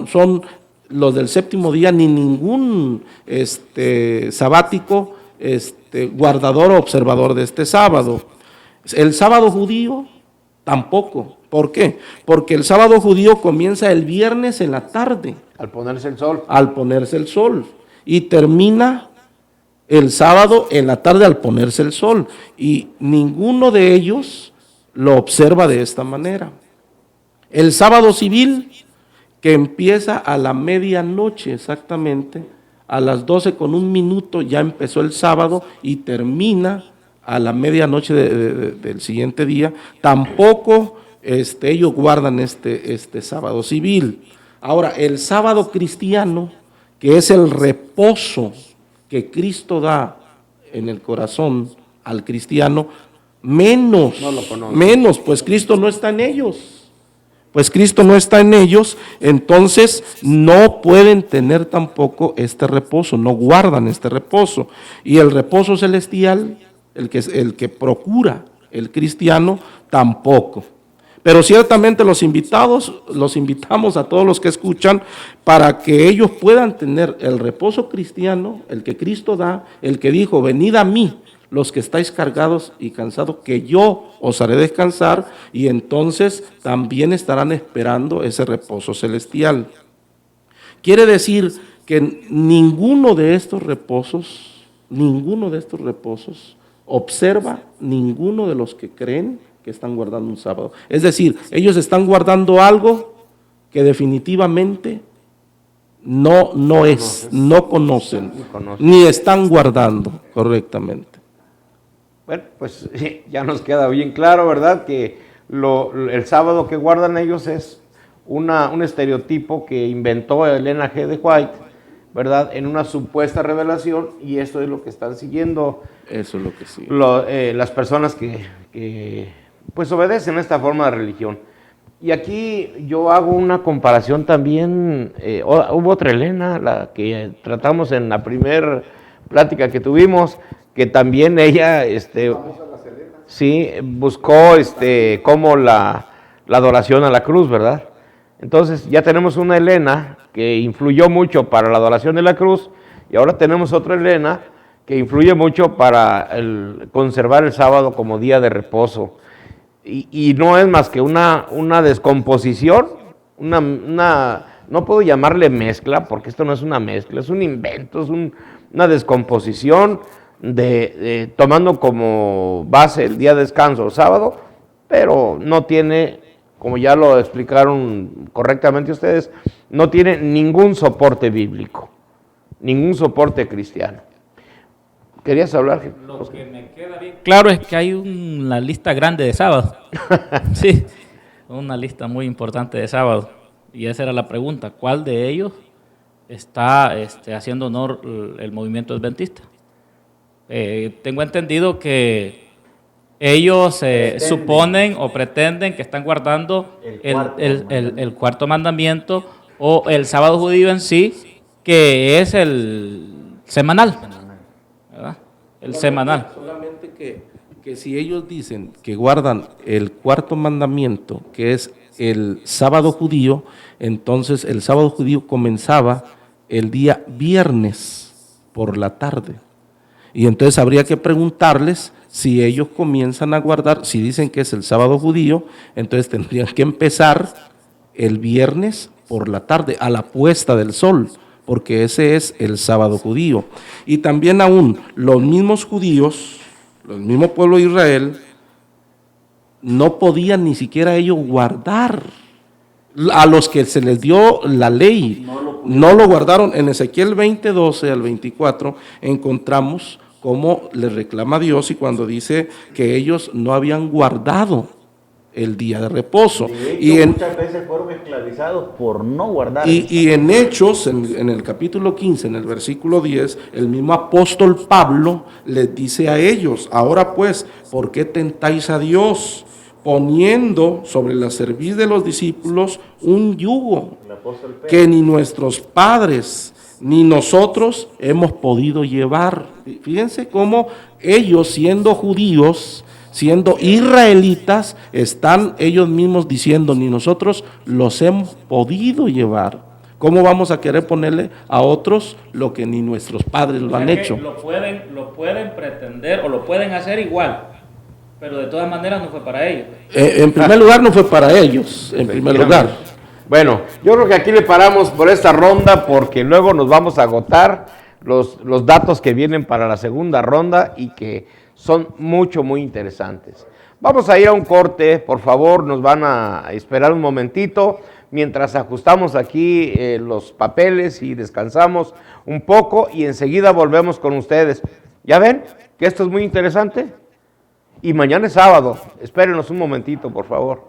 son los del séptimo día ni ningún sabático guardador o observador de este sábado. El sábado judío tampoco. ¿Por qué? Porque el sábado judío comienza el viernes en la tarde. Al ponerse el sol. Al ponerse el sol. Y termina el sábado en la tarde al ponerse el sol. Y ninguno de ellos lo observa de esta manera. El sábado civil, que empieza a la medianoche exactamente, a las 12:01 ya empezó el sábado y termina a la medianoche del siguiente día, tampoco ellos guardan este sábado civil. Ahora, el sábado cristiano, que es el reposo que Cristo da en el corazón al cristiano, menos, pues Cristo no está en ellos. Pues Cristo no está en ellos, entonces no pueden tener tampoco este reposo, no guardan este reposo. Y el reposo celestial, el que procura el cristiano, tampoco. Pero ciertamente los invitamos a todos los que escuchan para que ellos puedan tener el reposo cristiano, el que Cristo da, el que dijo: venid a mí, los que estáis cargados y cansados, que yo os haré descansar, y entonces también estarán esperando ese reposo celestial. Quiere decir que ninguno de estos reposos observa ninguno de los que creen que están guardando un sábado. Es decir, ellos están guardando algo que definitivamente no conocen, ni están guardando correctamente. Bueno, pues ya nos queda bien claro, ¿verdad? Que el sábado que guardan ellos es un estereotipo que inventó Elena G. de White, ¿verdad? En una supuesta revelación, y esto es lo que están siguiendo. Eso es lo que sigue. Las personas que pues obedecen a esta forma de religión. Y aquí yo hago una comparación también. Hubo otra Elena, la que tratamos en la primera plática que tuvimos, que también ella sí buscó como la adoración a la cruz, ¿verdad? Entonces ya tenemos una Elena que influyó mucho para la adoración de la cruz, y ahora tenemos otra Elena que influye mucho para conservar el sábado como día de reposo. Y no es más que una descomposición, no puedo llamarle mezcla, porque esto no es una mezcla, es un invento, es una descomposición tomando como base el día de descanso, sábado, pero no tiene, como ya lo explicaron correctamente ustedes, no tiene ningún soporte bíblico, ningún soporte cristiano. ¿Querías hablar? Lo que me queda bien claro es que hay una lista grande de sábados. Sí, una lista muy importante de sábados. Y esa era la pregunta, ¿cuál de ellos está haciendo honor el movimiento adventista? Tengo entendido que ellos suponen o pretenden que están guardando el cuarto mandamiento o el sábado judío en sí, que es el semanal, ¿verdad? El semanal. Solamente que si ellos dicen que guardan el cuarto mandamiento, que es el sábado judío, entonces el sábado judío comenzaba el día viernes por la tarde. Y entonces habría que preguntarles si ellos comienzan a guardar, si dicen que es el sábado judío, entonces tendrían que empezar el viernes por la tarde, a la puesta del sol, porque ese es el sábado judío. Y también aún los mismos judíos, los mismos pueblos de Israel, no podían ni siquiera ellos guardar. A los que se les dio la ley, no lo guardaron. En Ezequiel 20:12 al 24 encontramos cómo les reclama Dios y cuando dice que ellos no habían guardado el día de reposo. De hecho, Y muchas veces fueron esclavizados por no guardar. y en Hechos, en el capítulo 15, en el versículo 10, el mismo apóstol Pablo les dice a ellos, ahora pues, ¿por qué tentáis a Dios? Poniendo sobre la cerviz de los discípulos un yugo que ni nuestros padres ni nosotros hemos podido llevar. Fíjense cómo ellos, siendo judíos, siendo israelitas, están ellos mismos diciendo, ni nosotros los hemos podido llevar. ¿Cómo vamos a querer ponerle a otros lo que ni nuestros padres lo han hecho? Lo pueden pretender o lo pueden hacer igual, pero de todas maneras no fue para ellos. En primer lugar, no fue para ellos, en primer lugar. Bueno, yo creo que aquí le paramos por esta ronda porque luego nos vamos a agotar los datos que vienen para la segunda ronda y que son muy interesantes. Vamos a ir a un corte, por favor, nos van a esperar un momentito mientras ajustamos aquí los papeles y descansamos un poco y enseguida volvemos con ustedes. ¿Ya ven que esto es muy interesante? Y mañana es sábado, espérenos un momentito, por favor.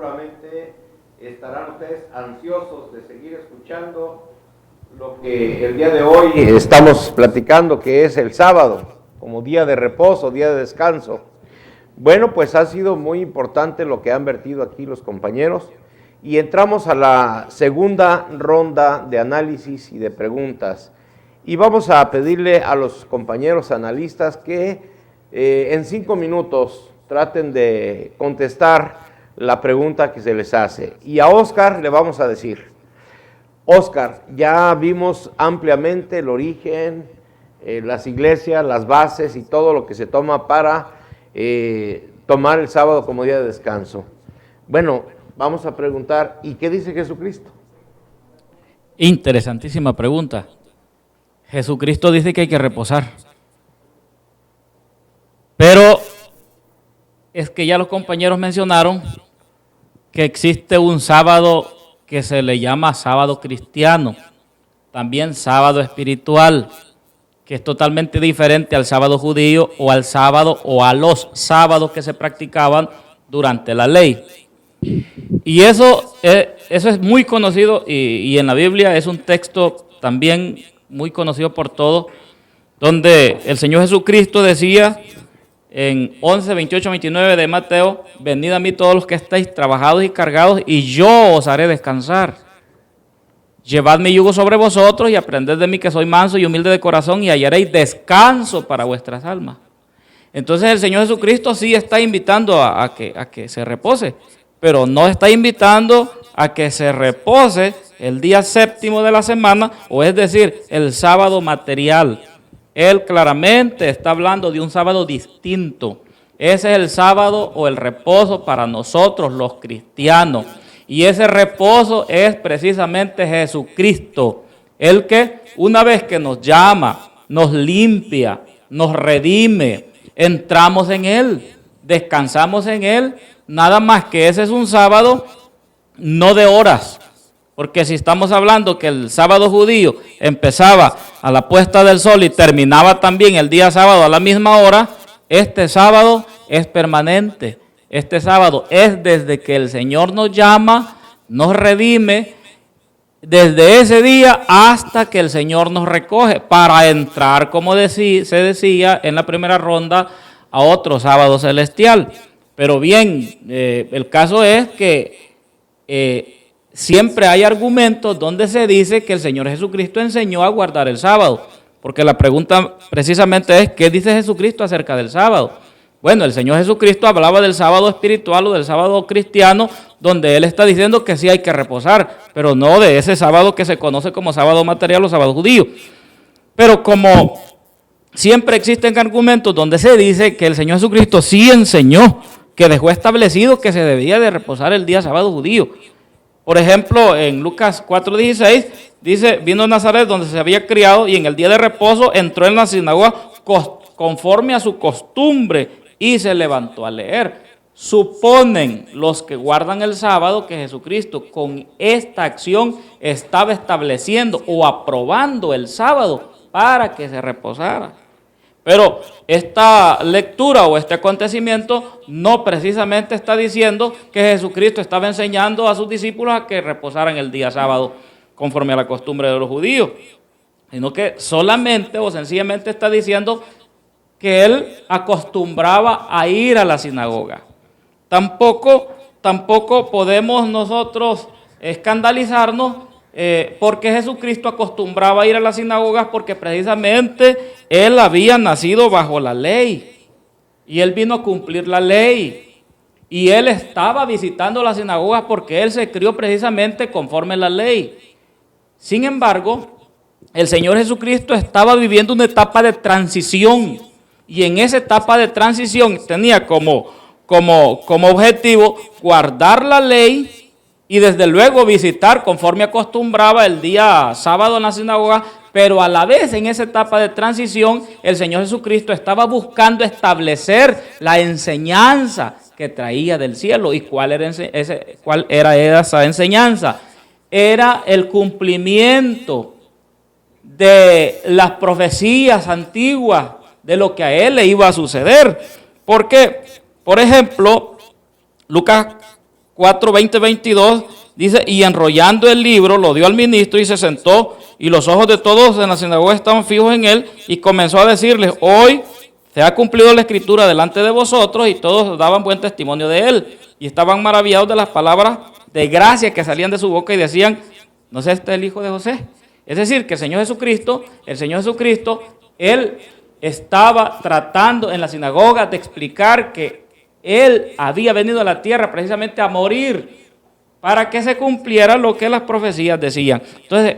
seguramente estarán ustedes ansiosos de seguir escuchando lo que el día de hoy estamos platicando, que es el sábado, como día de reposo, día de descanso. Bueno, pues ha sido muy importante lo que han vertido aquí los compañeros y entramos a la segunda ronda de análisis y de preguntas. Y vamos a pedirle a los compañeros analistas que en 5 minutos traten de contestar la pregunta que se les hace. Y a Óscar le vamos a decir, Óscar, ya vimos ampliamente el origen, las iglesias, las bases y todo lo que se toma para tomar el sábado como día de descanso. Bueno, vamos a preguntar, ¿y qué dice Jesucristo? Interesantísima pregunta. Jesucristo dice que hay que reposar. Pero es que ya los compañeros mencionaron que existe un sábado que se le llama sábado cristiano, también sábado espiritual, que es totalmente diferente al sábado judío o al sábado o a los sábados que se practicaban durante la ley. Y eso es muy conocido y en la Biblia es un texto también muy conocido por todos, donde el Señor Jesucristo decía en 11, 28, 29 de Mateo, venid a mí todos los que estáis trabajados y cargados y yo os haré descansar. Llevad mi yugo sobre vosotros y aprended de mí que soy manso y humilde de corazón y hallaréis descanso para vuestras almas. Entonces el Señor Jesucristo sí está invitando a que se repose, pero no está invitando a que se repose el día séptimo de la semana, o es decir, el sábado material. Él claramente está hablando de un sábado distinto. Ese es el sábado o el reposo para nosotros los cristianos. Y ese reposo es precisamente Jesucristo. El que una vez que nos llama, nos limpia, nos redime, entramos en Él, descansamos en Él. Nada más que ese es un sábado no de horas. Porque si estamos hablando que el sábado judío empezaba a la puesta del sol y terminaba también el día sábado a la misma hora, este sábado es permanente. Este sábado es desde que el Señor nos llama, nos redime, desde ese día hasta que el Señor nos recoge para entrar, como se decía en la primera ronda, a otro sábado celestial. Pero bien, el caso es que siempre hay argumentos donde se dice que el Señor Jesucristo enseñó a guardar el sábado, porque la pregunta precisamente es, ¿qué dice Jesucristo acerca del sábado? Bueno, el Señor Jesucristo hablaba del sábado espiritual o del sábado cristiano, donde Él está diciendo que sí hay que reposar, pero no de ese sábado que se conoce como sábado material o sábado judío. Pero como siempre existen argumentos donde se dice que el Señor Jesucristo sí enseñó, que dejó establecido que se debía de reposar el día sábado judío. Por ejemplo, en Lucas 4:16 dice, vino a Nazaret donde se había criado y en el día de reposo entró en la sinagoga conforme a su costumbre y se levantó a leer. Suponen los que guardan el sábado que Jesucristo con esta acción estaba estableciendo o aprobando el sábado para que se reposara. Pero esta lectura o este acontecimiento no precisamente está diciendo que Jesucristo estaba enseñando a sus discípulos a que reposaran el día sábado conforme a la costumbre de los judíos, sino que solamente o sencillamente está diciendo que Él acostumbraba a ir a la sinagoga. Tampoco podemos nosotros escandalizarnos porque Jesucristo acostumbraba a ir a las sinagogas, porque precisamente Él había nacido bajo la ley y Él vino a cumplir la ley y Él estaba visitando las sinagogas porque Él se crió precisamente conforme a la ley. Sin embargo, el Señor Jesucristo estaba viviendo una etapa de transición y en esa etapa de transición tenía como objetivo guardar la ley y desde luego visitar conforme acostumbraba el día sábado en la sinagoga, pero a la vez en esa etapa de transición el Señor Jesucristo estaba buscando establecer la enseñanza que traía del cielo. ¿Y cuál era esa enseñanza? Era el cumplimiento de las profecías antiguas de lo que a Él le iba a suceder. Porque, por ejemplo, Lucas 4, 20, 22, dice, y enrollando el libro, lo dio al ministro y se sentó, y los ojos de todos en la sinagoga estaban fijos en él, y comenzó a decirles, hoy se ha cumplido la escritura delante de vosotros, y todos daban buen testimonio de él, y estaban maravillados de las palabras de gracia que salían de su boca, y decían, ¿no es este el hijo de José? Es decir, que el Señor Jesucristo, él estaba tratando en la sinagoga de explicar que él había venido a la tierra precisamente a morir para que se cumpliera lo que las profecías decían. Entonces,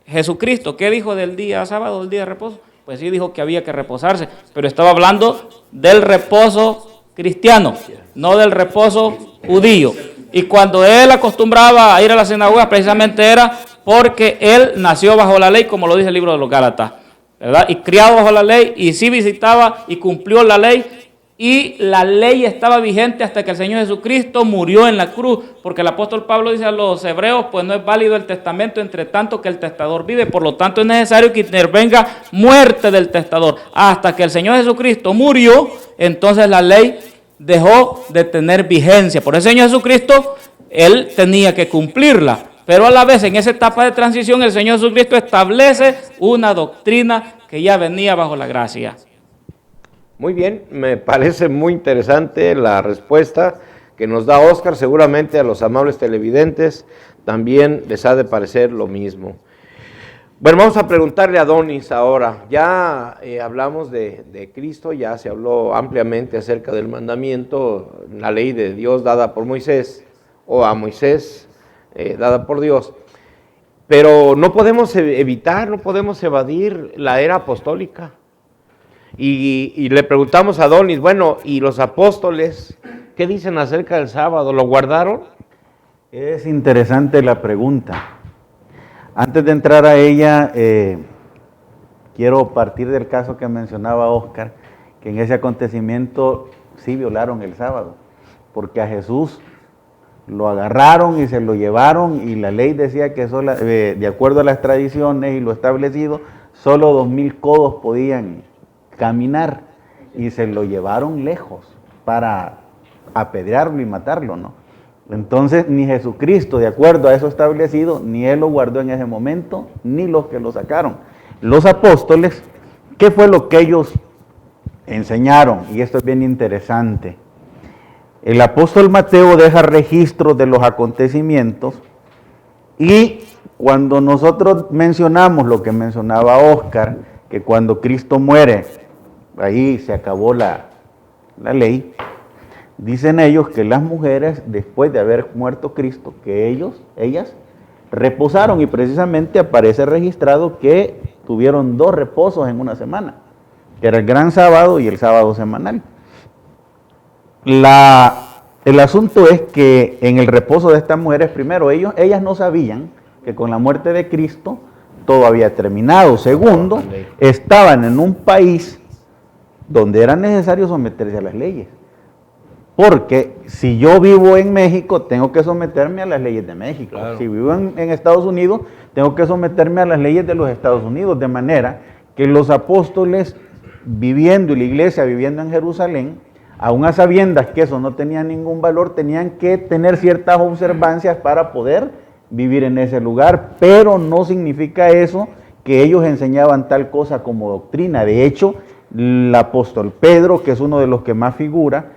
Jesucristo, ¿qué dijo del día sábado, el día de reposo? Pues sí dijo que había que reposarse, pero estaba hablando del reposo cristiano, no del reposo judío. Y cuando él acostumbraba a ir a la sinagoga, precisamente era porque él nació bajo la ley, como lo dice el libro de los Gálatas, ¿verdad? Y criado bajo la ley, y sí visitaba y cumplió la ley, y la ley estaba vigente hasta que el Señor Jesucristo murió en la cruz, porque el apóstol Pablo dice a los hebreos, pues no es válido el testamento entre tanto que el testador vive, por lo tanto es necesario que intervenga muerte del testador. Hasta que el Señor Jesucristo murió, entonces la ley dejó de tener vigencia. Por eso el Señor Jesucristo, él tenía que cumplirla. Pero a la vez, en esa etapa de transición, el Señor Jesucristo establece una doctrina que ya venía bajo la gracia. Muy bien, me parece muy interesante la respuesta que nos da Óscar. Seguramente a los amables televidentes también les ha de parecer lo mismo. Bueno, vamos a preguntarle a Adonis ahora. Ya hablamos de Cristo, ya se habló ampliamente acerca del mandamiento, la ley de Dios dada por Moisés, o a Moisés, dada por Dios. Pero no podemos evitar, no podemos evadir la era apostólica. Y le preguntamos a Adonis, bueno, ¿y los apóstoles qué dicen acerca del sábado? ¿Lo guardaron? Es interesante la pregunta. Antes de entrar a ella, quiero partir del caso que mencionaba Óscar, que en ese acontecimiento sí violaron el sábado, porque a Jesús lo agarraron y se lo llevaron, y la ley decía que de acuerdo a las tradiciones y lo establecido, solo 2000 codos podían caminar, y se lo llevaron lejos para apedrearlo y matarlo, ¿no? Entonces, ni Jesucristo, de acuerdo a eso establecido, ni él lo guardó en ese momento, ni los que lo sacaron. Los apóstoles, ¿qué fue lo que ellos enseñaron? Y esto es bien interesante. El apóstol Mateo deja registros de los acontecimientos, y cuando nosotros mencionamos lo que mencionaba Óscar, que cuando Cristo muere, ahí se acabó la ley, dicen ellos que las mujeres, después de haber muerto Cristo, que ellas reposaron, y precisamente aparece registrado que tuvieron 2 reposos en una semana, que era el gran sábado y el sábado semanal. El asunto es que en el reposo de estas mujeres, primero, ellas no sabían que con la muerte de Cristo todo había terminado. Segundo, estaban en un país donde era necesario someterse a las leyes. Porque si yo vivo en México, tengo que someterme a las leyes de México. Claro. Si vivo en Estados Unidos, tengo que someterme a las leyes de los Estados Unidos. De manera que los apóstoles, viviendo, y la iglesia viviendo en Jerusalén, aun a sabiendas que eso no tenía ningún valor, tenían que tener ciertas observancias para poder vivir en ese lugar, pero no significa eso que ellos enseñaban tal cosa como doctrina. De hecho, el apóstol Pedro, que es uno de los que más figura,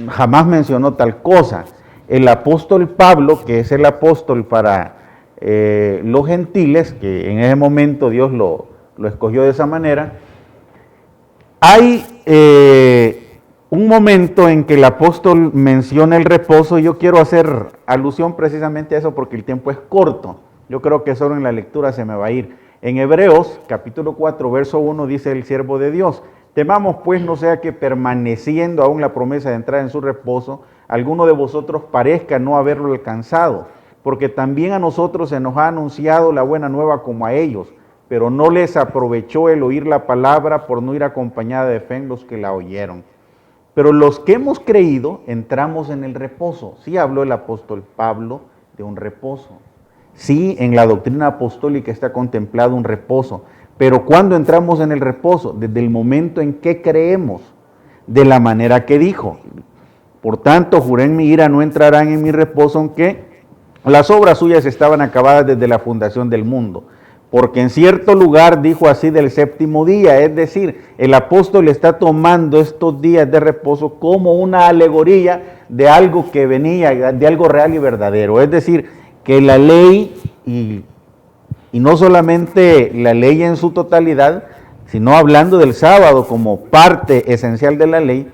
jamás mencionó tal cosa. El apóstol Pablo, que es el apóstol para los gentiles, que en ese momento Dios lo escogió de esa manera, hay un momento en que el apóstol menciona el reposo, y yo quiero hacer alusión precisamente a eso porque el tiempo es corto. Yo creo que solo en la lectura se me va a ir. En Hebreos, capítulo 4, verso 1, dice el siervo de Dios: temamos pues no sea que permaneciendo aún la promesa de entrar en su reposo, alguno de vosotros parezca no haberlo alcanzado, porque también a nosotros se nos ha anunciado la buena nueva como a ellos, pero no les aprovechó el oír la palabra por no ir acompañada de fe en los que la oyeron. Pero los que hemos creído entramos en el reposo. Sí habló el apóstol Pablo de un reposo. Sí, en la doctrina apostólica está contemplado un reposo. Pero ¿cuándo entramos en el reposo? Desde el momento en que creemos, de la manera que dijo. Por tanto, juré en mi ira, no entrarán en mi reposo, aunque las obras suyas estaban acabadas desde la fundación del mundo. Porque en cierto lugar dijo así del séptimo día, es decir, el apóstol está tomando estos días de reposo como una alegoría de algo que venía, de algo real y verdadero. Es decir, que la ley, y no solamente la ley en su totalidad, sino hablando del sábado como parte esencial de la ley,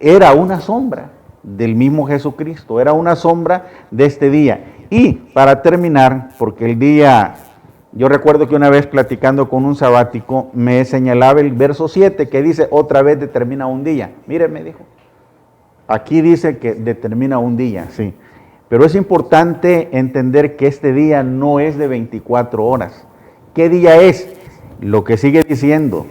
era una sombra del mismo Jesucristo, era una sombra de este día. Y para terminar, porque el día, yo recuerdo que una vez platicando con un sabático, me señalaba el verso 7 que dice, otra vez determina un día. Mire, me dijo, aquí dice que determina un día, sí. Pero es importante entender que este día no es de 24 horas. ¿Qué día es? Lo que sigue diciendo,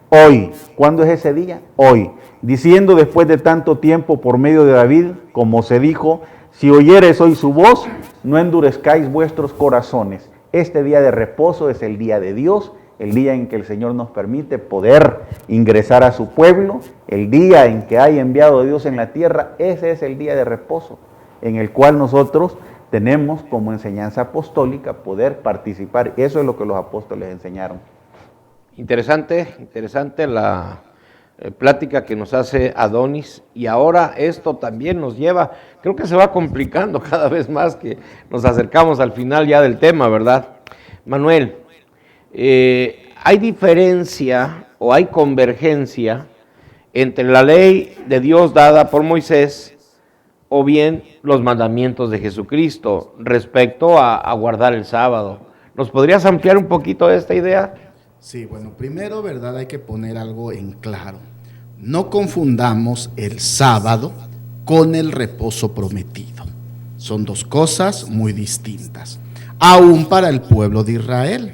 hoy. ¿Cuándo es ese día? Hoy. Diciendo después de tanto tiempo por medio de David, como se dijo, si oyeres hoy su voz, no endurezcáis vuestros corazones. Este día de reposo es el día de Dios, el día en que el Señor nos permite poder ingresar a su pueblo, el día en que hay enviado Dios en la tierra, ese es el día de reposo, en el cual nosotros tenemos como enseñanza apostólica poder participar. Eso es lo que los apóstoles enseñaron. Interesante la plática que nos hace Adonis, y ahora esto también nos lleva, creo que se va complicando cada vez más que nos acercamos al final ya del tema, ¿verdad? Manuel, ¿hay diferencia o hay convergencia entre la ley de Dios dada por Moisés o bien los mandamientos de Jesucristo respecto a guardar el sábado? ¿Nos podrías ampliar un poquito esta idea? Sí, bueno, primero, ¿verdad? Hay que poner algo en claro. No confundamos el sábado con el reposo prometido. Son dos cosas muy distintas, aún para el pueblo de Israel.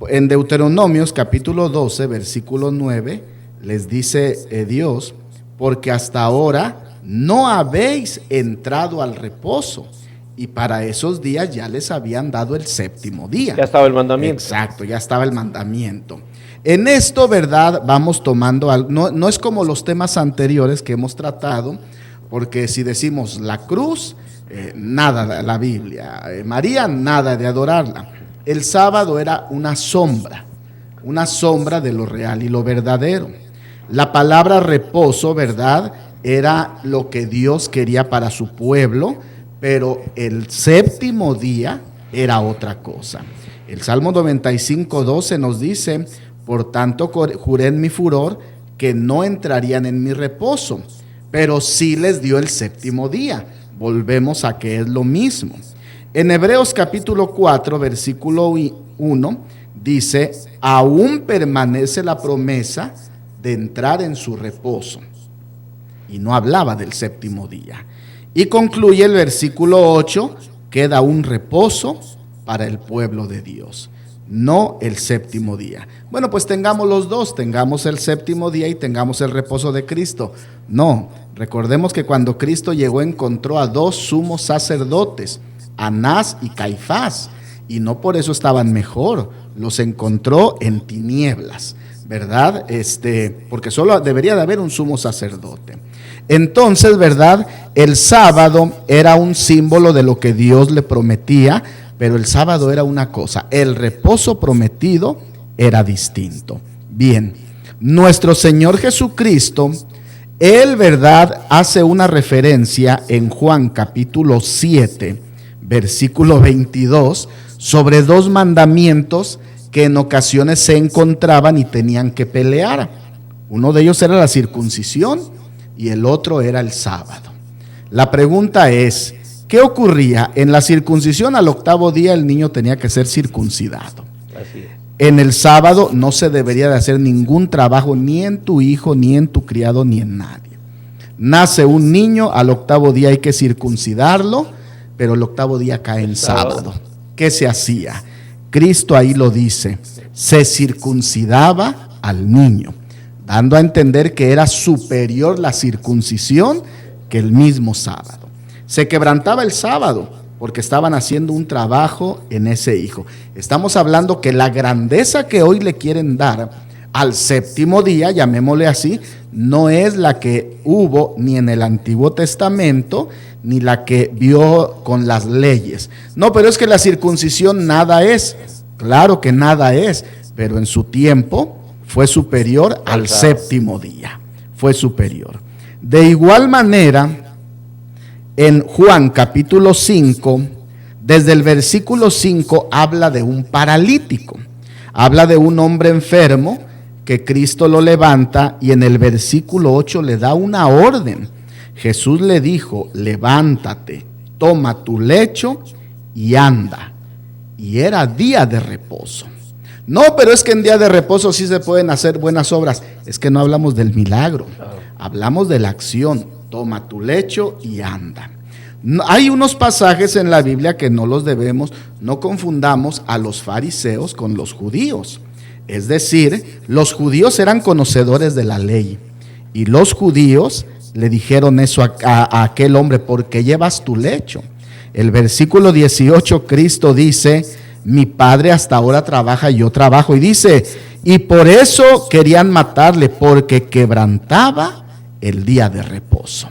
En Deuteronomios capítulo 12, versículo 9, les dice Dios, porque hasta ahora no habéis entrado al reposo. Y para esos días ya les habían dado el séptimo día. Ya estaba el mandamiento. Exacto, ya estaba el mandamiento. En esto, ¿verdad? Vamos tomando algo. No es como los temas anteriores que hemos tratado, porque si decimos la cruz, nada la Biblia. María, nada de adorarla. El sábado era una sombra de lo real y lo verdadero. La palabra reposo, ¿verdad? Era lo que Dios quería para su pueblo, pero el séptimo día era otra cosa. El Salmo 95:12 nos dice, por tanto juré en mi furor que no entrarían en mi reposo, pero sí les dio el séptimo día. Volvemos a que es lo mismo. En Hebreos capítulo 4, versículo 1, dice, aún permanece la promesa de entrar en su reposo. Y no hablaba del séptimo día. Y concluye el versículo 8, queda un reposo para el pueblo de Dios, no el séptimo día. Bueno, pues tengamos los dos, tengamos el séptimo día y tengamos el reposo de Cristo. No, recordemos que cuando Cristo llegó encontró a dos sumos sacerdotes, Anás y Caifás, y no por eso estaban mejor, los encontró en tinieblas, ¿verdad? Porque solo debería de haber un sumo sacerdote. Entonces, ¿verdad? El sábado era un símbolo de lo que Dios le prometía, pero el sábado era una cosa, el reposo prometido era distinto. Bien, nuestro Señor Jesucristo, Él, ¿verdad?, hace una referencia en Juan capítulo 7, versículo 22, sobre dos mandamientos que en ocasiones se encontraban y tenían que pelear. Uno de ellos era la circuncisión y el otro era el sábado. La pregunta es, ¿qué ocurría? En la circuncisión al octavo día el niño tenía que ser circuncidado. Así es. En el sábado no se debería de hacer ningún trabajo ni en tu hijo, ni en tu criado, ni en nadie. Nace un niño, al octavo día hay que circuncidarlo, pero el octavo día cae en sábado. ¿Qué se hacía? Cristo ahí lo dice, se circuncidaba al niño, dando a entender que era superior la circuncisión que el mismo sábado. Se quebrantaba el sábado porque estaban haciendo un trabajo en ese hijo. Estamos hablando que la grandeza que hoy le quieren dar al séptimo día, llamémosle así, no es la que hubo ni en el Antiguo Testamento, ni la que vio con las leyes. No, pero es que la circuncisión nada es. Claro que nada es, pero en su tiempo fue superior al séptimo día. Fue superior. De igual manera, en Juan capítulo 5, desde el versículo 5 habla de un paralítico. Habla de un hombre enfermo que Cristo lo levanta y en el versículo 8 le da una orden. Jesús le dijo, levántate, toma tu lecho y anda. Y era día de reposo. No, pero es que en día de reposo sí se pueden hacer buenas obras. Es que no hablamos del milagro, hablamos de la acción. Toma tu lecho y anda. Hay unos pasajes en la Biblia que no los debemos, no confundamos a los fariseos con los judíos. Es decir, los judíos eran conocedores de la ley y los judíos le dijeron eso a aquel hombre, ¿por qué llevas tu lecho? El versículo 18, Cristo dice, mi Padre hasta ahora trabaja y yo trabajo. Y dice, y por eso querían matarle, porque quebrantaba el día de reposo.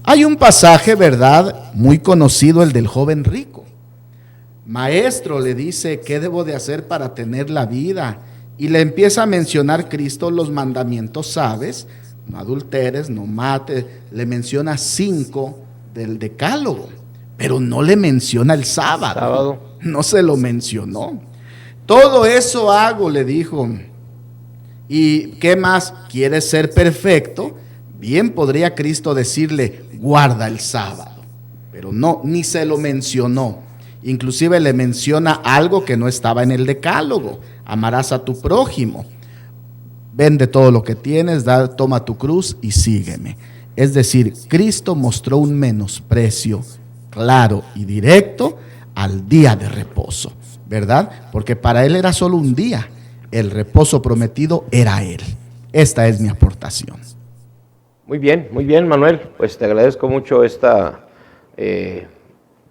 Hay un pasaje, ¿verdad?, muy conocido, el del joven rico. Maestro, le dice, ¿qué debo de hacer para tener la vida? Y le empieza a mencionar Cristo los mandamientos, ¿sabes? No adulteres, no mates. Le menciona 5 del decálogo, pero no le menciona el sábado. No se lo mencionó. Todo eso hago, le dijo. ¿Y qué más? ¿Quieres ser perfecto? Bien podría Cristo decirle, guarda el sábado. Pero no, ni se lo mencionó. Inclusive le menciona algo que no estaba en el decálogo. Amarás a tu prójimo. Vende todo lo que tienes, toma tu cruz y sígueme. Es decir, Cristo mostró un menosprecio claro y directo al día de reposo, ¿verdad? Porque para él era solo un día. El reposo prometido era él. Esta es mi aportación. Muy bien, Manuel. Pues te agradezco mucho esta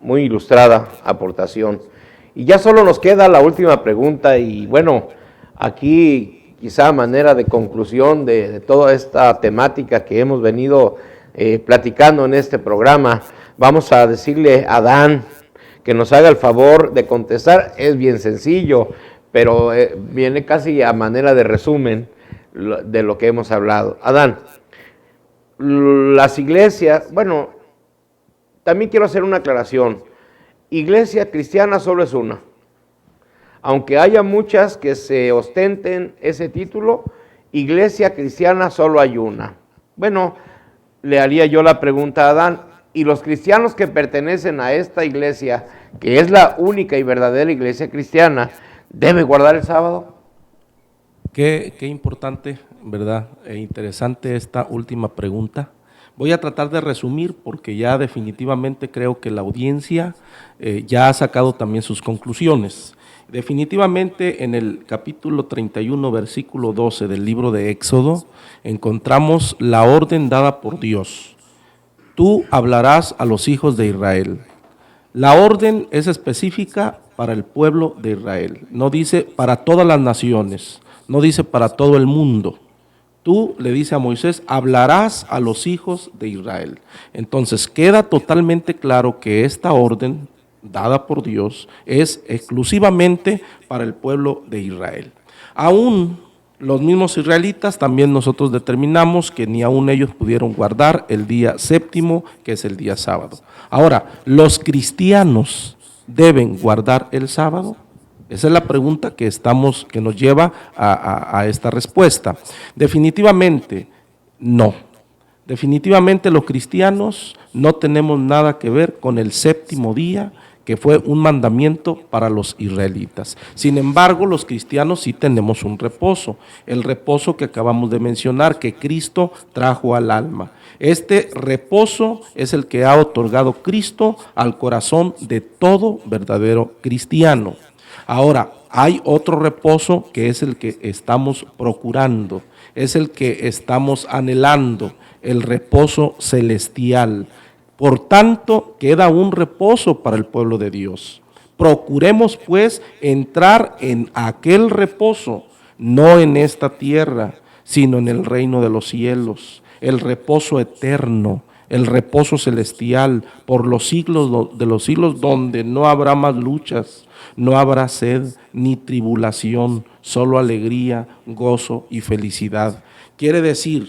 muy ilustrada aportación. Y ya solo nos queda la última pregunta y bueno, aquí quizá a manera de conclusión de toda esta temática que hemos venido platicando en este programa, vamos a decirle a Dan que nos haga el favor de contestar. Es bien sencillo, pero viene casi a manera de resumen de lo que hemos hablado. Adán, las iglesias, bueno, también quiero hacer una aclaración. Iglesia cristiana solo es una. Aunque haya muchas que se ostenten ese título, iglesia cristiana solo hay una. Bueno, le haría yo la pregunta a Adán, ¿y los cristianos que pertenecen a esta iglesia, que es la única y verdadera iglesia cristiana, debe guardar el sábado? Qué importante, ¿verdad? E interesante esta última pregunta. Voy a tratar de resumir porque ya definitivamente creo que la audiencia ya ha sacado también sus conclusiones. Definitivamente en el capítulo 31, versículo 12 del libro de Éxodo, encontramos la orden dada por Dios. Tú hablarás a los hijos de Israel. La orden es específica para el pueblo de Israel. No dice para todas las naciones, no dice para todo el mundo. Tú, le dice a Moisés, hablarás a los hijos de Israel. Entonces queda totalmente claro que esta orden dada por Dios es exclusivamente para el pueblo de Israel. Aún los mismos israelitas, también nosotros determinamos que ni aún ellos pudieron guardar el día séptimo, que es el día sábado. Ahora, ¿los cristianos deben guardar el sábado? Esa es la pregunta que nos lleva a esta respuesta. Definitivamente, no. Definitivamente los cristianos no tenemos nada que ver con el séptimo día, que fue un mandamiento para los israelitas. Sin embargo, los cristianos sí tenemos un reposo, el reposo que acabamos de mencionar, que Cristo trajo al alma. Este reposo es el que ha otorgado Cristo al corazón de todo verdadero cristiano. Ahora, hay otro reposo que es el que estamos procurando, es el que estamos anhelando, el reposo celestial. Por tanto, queda un reposo para el pueblo de Dios. Procuremos, pues, entrar en aquel reposo. no en esta tierra, sino en el reino de los cielos, el reposo eterno, el reposo celestial por los siglos de los siglos, donde no habrá más luchas, no habrá sed ni tribulación, solo alegría, gozo y felicidad. Quiere decir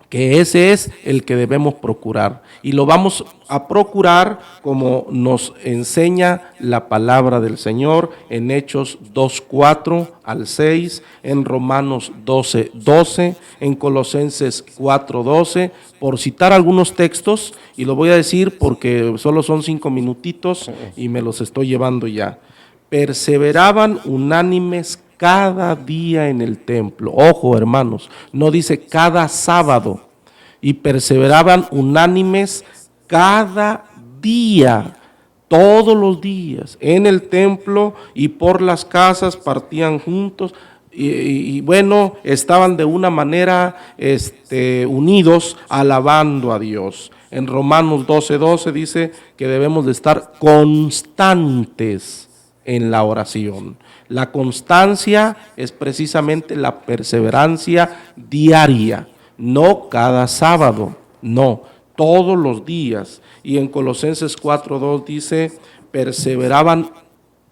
que ese es el que debemos procurar, y lo vamos a procurar como nos enseña la palabra del Señor en Hechos 2:4 al 6, en Romanos 12:12, en Colosenses 4:12, por citar algunos textos, y lo voy a decir porque solo son 5 minutitos y me los estoy llevando ya. Perseveraban unánimes cada día en el templo. Ojo, hermanos, no dice cada sábado. Y perseveraban unánimes cada día, todos los días, en el templo y por las casas partían juntos. Y bueno, estaban de una manera unidos, alabando a Dios. En Romanos 12:12 dice que debemos de estar constantes en la oración. La constancia es precisamente la perseverancia diaria, no cada sábado, no, todos los días. Y en Colosenses 4:2 dice, perseveraban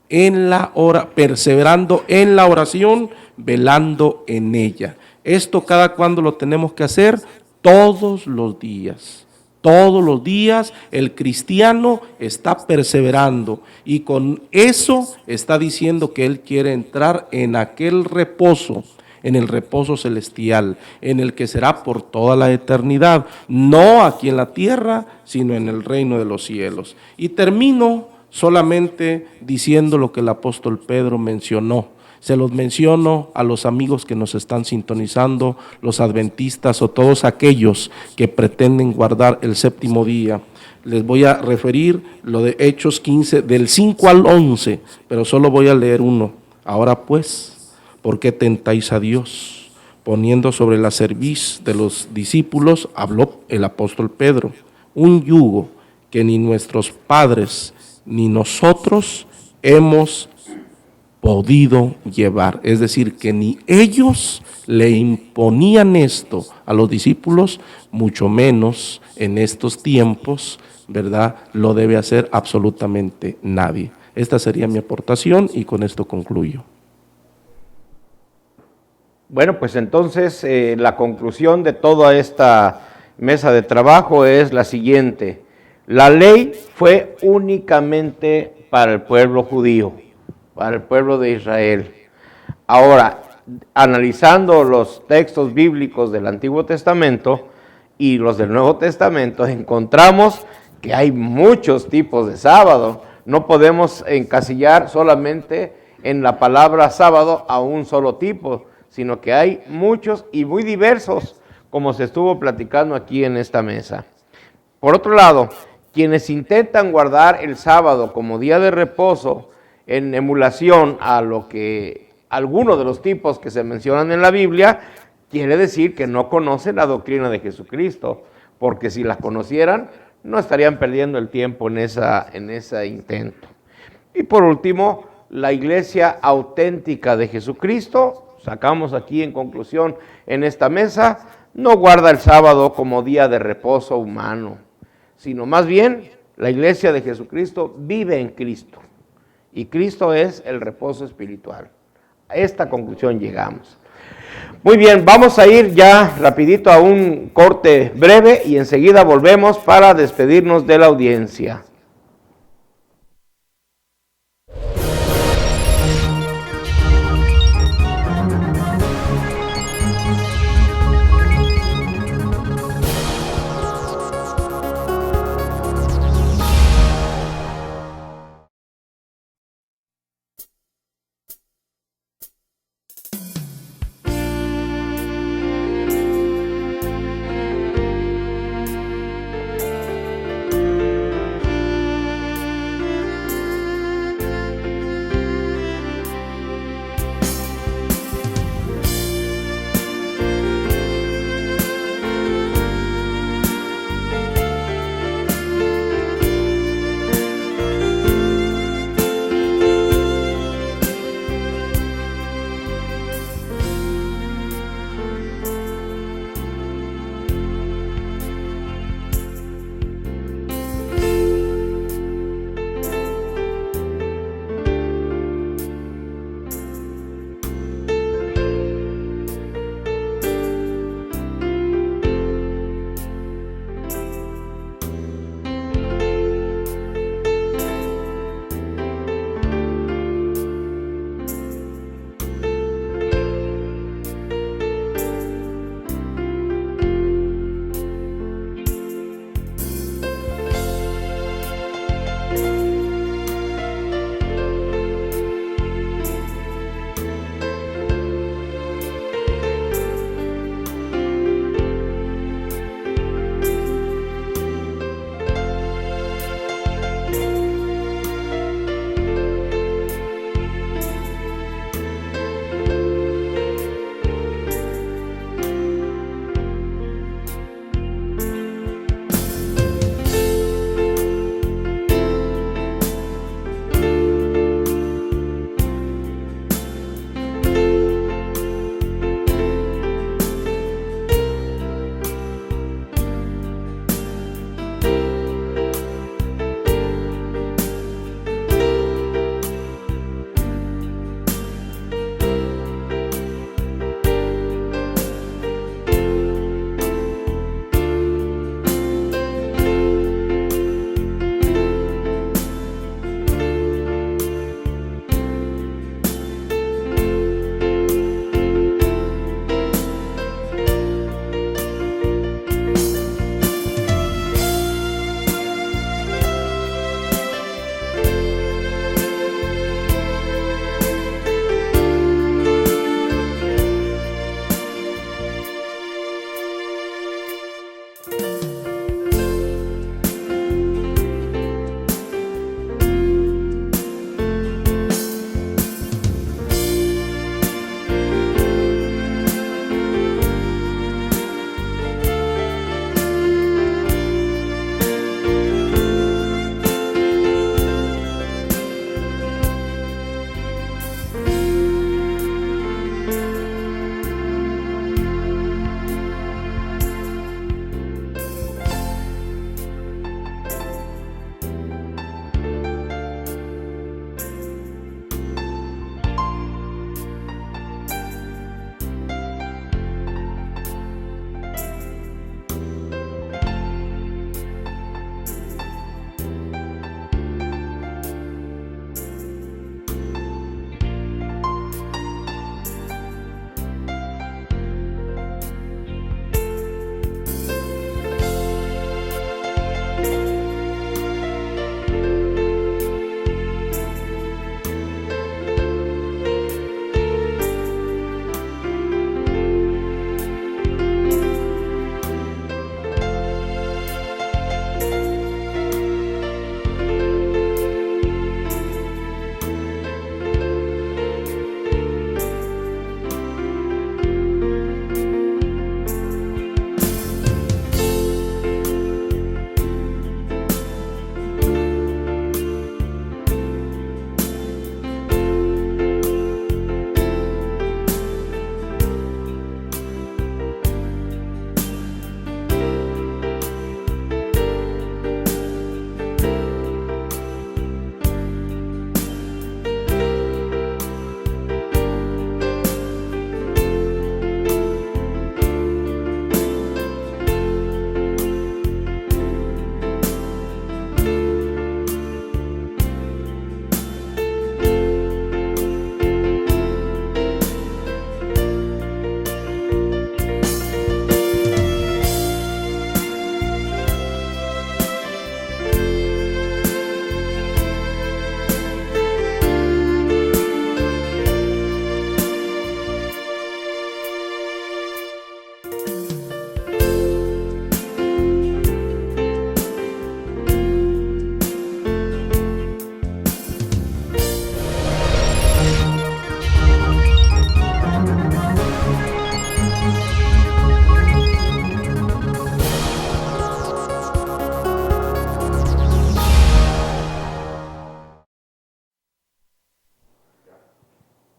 en la perseverando en la oración, velando en ella. Esto cada cuando lo tenemos que hacer, todos los días. Todos los días el cristiano está perseverando, y con eso está diciendo que él quiere entrar en aquel reposo, en el reposo celestial, en el que será por toda la eternidad, no aquí en la tierra, sino en el reino de los cielos. Y termino solamente diciendo lo que el apóstol Pedro mencionó. Se los menciono a los amigos que nos están sintonizando, los adventistas o todos aquellos que pretenden guardar el séptimo día. Les voy a referir lo de Hechos 15, del 5 al 11, pero solo voy a leer uno. Ahora pues, ¿por qué tentáis a Dios? Poniendo sobre la cerviz de los discípulos, habló el apóstol Pedro, un yugo que ni nuestros padres ni nosotros hemos podido llevar. Es decir, que ni ellos le imponían esto a los discípulos, mucho menos en estos tiempos, ¿verdad? Lo debe hacer absolutamente nadie. Esta sería mi aportación y con esto concluyo. Bueno, pues entonces la conclusión de toda esta mesa de trabajo es la siguiente. La ley fue únicamente para el pueblo judío, para el pueblo de Israel. Ahora, analizando los textos bíblicos del Antiguo Testamento y los del Nuevo Testamento, encontramos que hay muchos tipos de sábado. No podemos encasillar solamente en la palabra sábado a un solo tipo, sino que hay muchos y muy diversos, como se estuvo platicando aquí en esta mesa. Por otro lado, quienes intentan guardar el sábado como día de reposo en emulación a lo que algunos de los tipos que se mencionan en la Biblia, quiere decir que no conocen la doctrina de Jesucristo, porque si la conocieran, no estarían perdiendo el tiempo en ese intento. Y por último, la iglesia auténtica de Jesucristo, sacamos aquí en conclusión en esta mesa, no guarda el sábado como día de reposo humano, sino más bien la iglesia de Jesucristo vive en Cristo. Y Cristo es el reposo espiritual. A esta conclusión llegamos. Muy bien, vamos a ir ya rapidito a un corte breve y enseguida volvemos para despedirnos de la audiencia.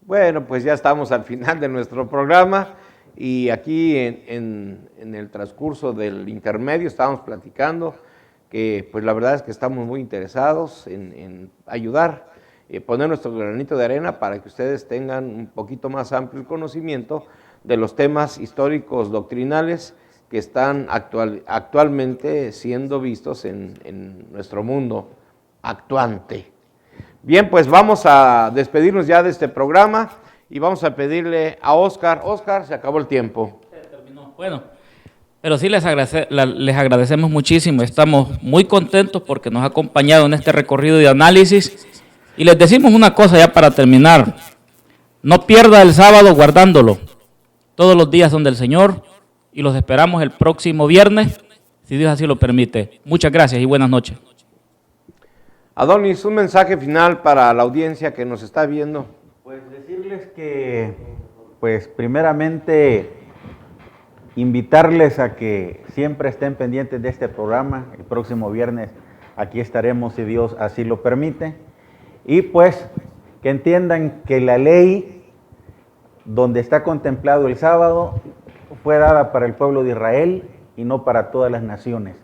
Bueno, pues ya estamos al final de nuestro programa y aquí en el transcurso del intermedio estábamos platicando que pues la verdad es que estamos muy interesados en ayudar, poner nuestro granito de arena para que ustedes tengan un poquito más amplio el conocimiento de los temas históricos doctrinales que están actualmente siendo vistos en nuestro mundo actuante. Bien, pues vamos a despedirnos ya de este programa y vamos a pedirle a Oscar. Oscar, se acabó el tiempo. Terminó. Bueno, pero sí les agradecemos muchísimo. Estamos muy contentos porque nos ha acompañado en este recorrido de análisis. Y les decimos una cosa ya para terminar. No pierda el sábado guardándolo. Todos los días son del Señor y los esperamos el próximo viernes, si Dios así lo permite. Muchas gracias y buenas noches. Adonis, un mensaje final para la audiencia que nos está viendo. Pues decirles que, pues primeramente, invitarles a que siempre estén pendientes de este programa. El próximo viernes aquí estaremos si Dios así lo permite. Y pues que entiendan que la ley donde está contemplado el sábado fue dada para el pueblo de Israel y no para todas las naciones.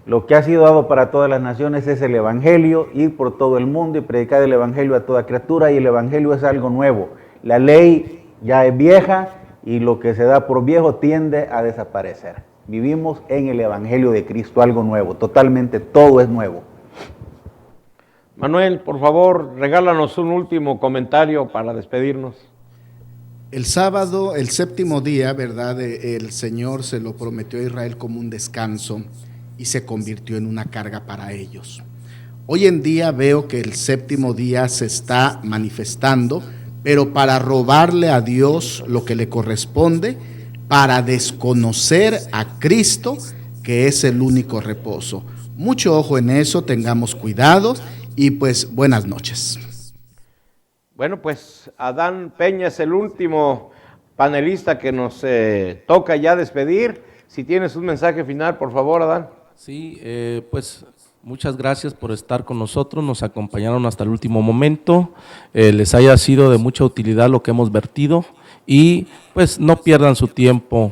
Lo que ha sido dado para todas las naciones es el Evangelio, ir por todo el mundo y predicar el Evangelio a toda criatura, y el Evangelio es algo nuevo. La ley ya es vieja y lo que se da por viejo tiende a desaparecer. Vivimos en el Evangelio de Cristo, algo nuevo, totalmente todo es nuevo. Manuel, por favor, regálanos un último comentario para despedirnos. El sábado, el séptimo día, ¿verdad? El Señor se lo prometió a Israel como un descanso y se convirtió en una carga para ellos. Hoy en día veo que el séptimo día se está manifestando, pero para robarle a Dios lo que le corresponde, para desconocer a Cristo, que es el único reposo. Mucho ojo en eso, tengamos cuidado y pues buenas noches. Bueno, pues Adán Peña es el último panelista que nos toca ya despedir. Si tienes un mensaje final, por favor, Adán. Sí, pues muchas gracias por estar con nosotros, nos acompañaron hasta el último momento, les haya sido de mucha utilidad lo que hemos vertido y pues no pierdan su tiempo,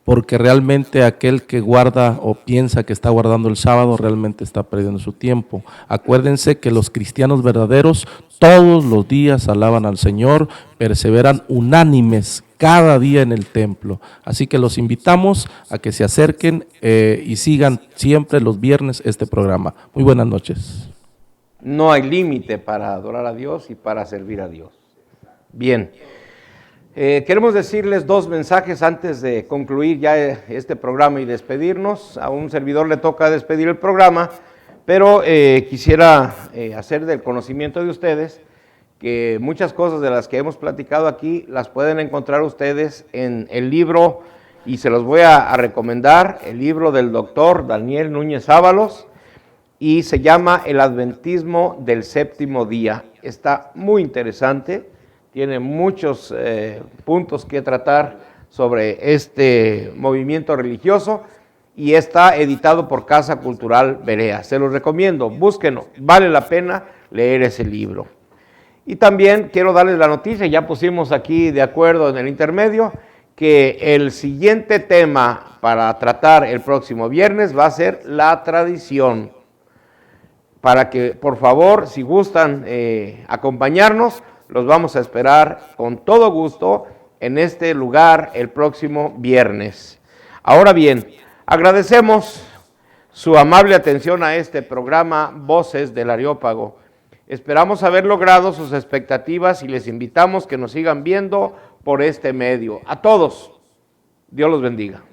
porque realmente aquel que guarda o piensa que está guardando el sábado realmente está perdiendo su tiempo. Acuérdense que los cristianos verdaderos todos los días alaban al Señor, perseveran unánimes cada día en el templo. Así que los invitamos a que se acerquen y sigan siempre los viernes este programa. Muy buenas noches. No hay límite para adorar a Dios y para servir a Dios. Bien. Queremos decirles dos mensajes antes de concluir ya este programa y despedirnos. A un servidor le toca despedir el programa, pero quisiera hacer del conocimiento de ustedes que muchas cosas de las que hemos platicado aquí las pueden encontrar ustedes en el libro, y se los voy a recomendar, el libro del doctor Daniel Núñez Ábalos, y se llama El Adventismo del Séptimo Día. Está muy interesante. Tiene muchos puntos que tratar sobre este movimiento religioso y está editado por Casa Cultural Berea. Se los recomiendo, búsquenlo, vale la pena leer ese libro. Y también quiero darles la noticia, ya pusimos aquí de acuerdo en el intermedio, que el siguiente tema para tratar el próximo viernes va a ser la tradición. Para que, por favor, si gustan acompañarnos, los vamos a esperar con todo gusto en este lugar el próximo viernes. Ahora bien, agradecemos su amable atención a este programa Voces del Areópago. Esperamos haber logrado sus expectativas y les invitamos que nos sigan viendo por este medio. A todos, Dios los bendiga.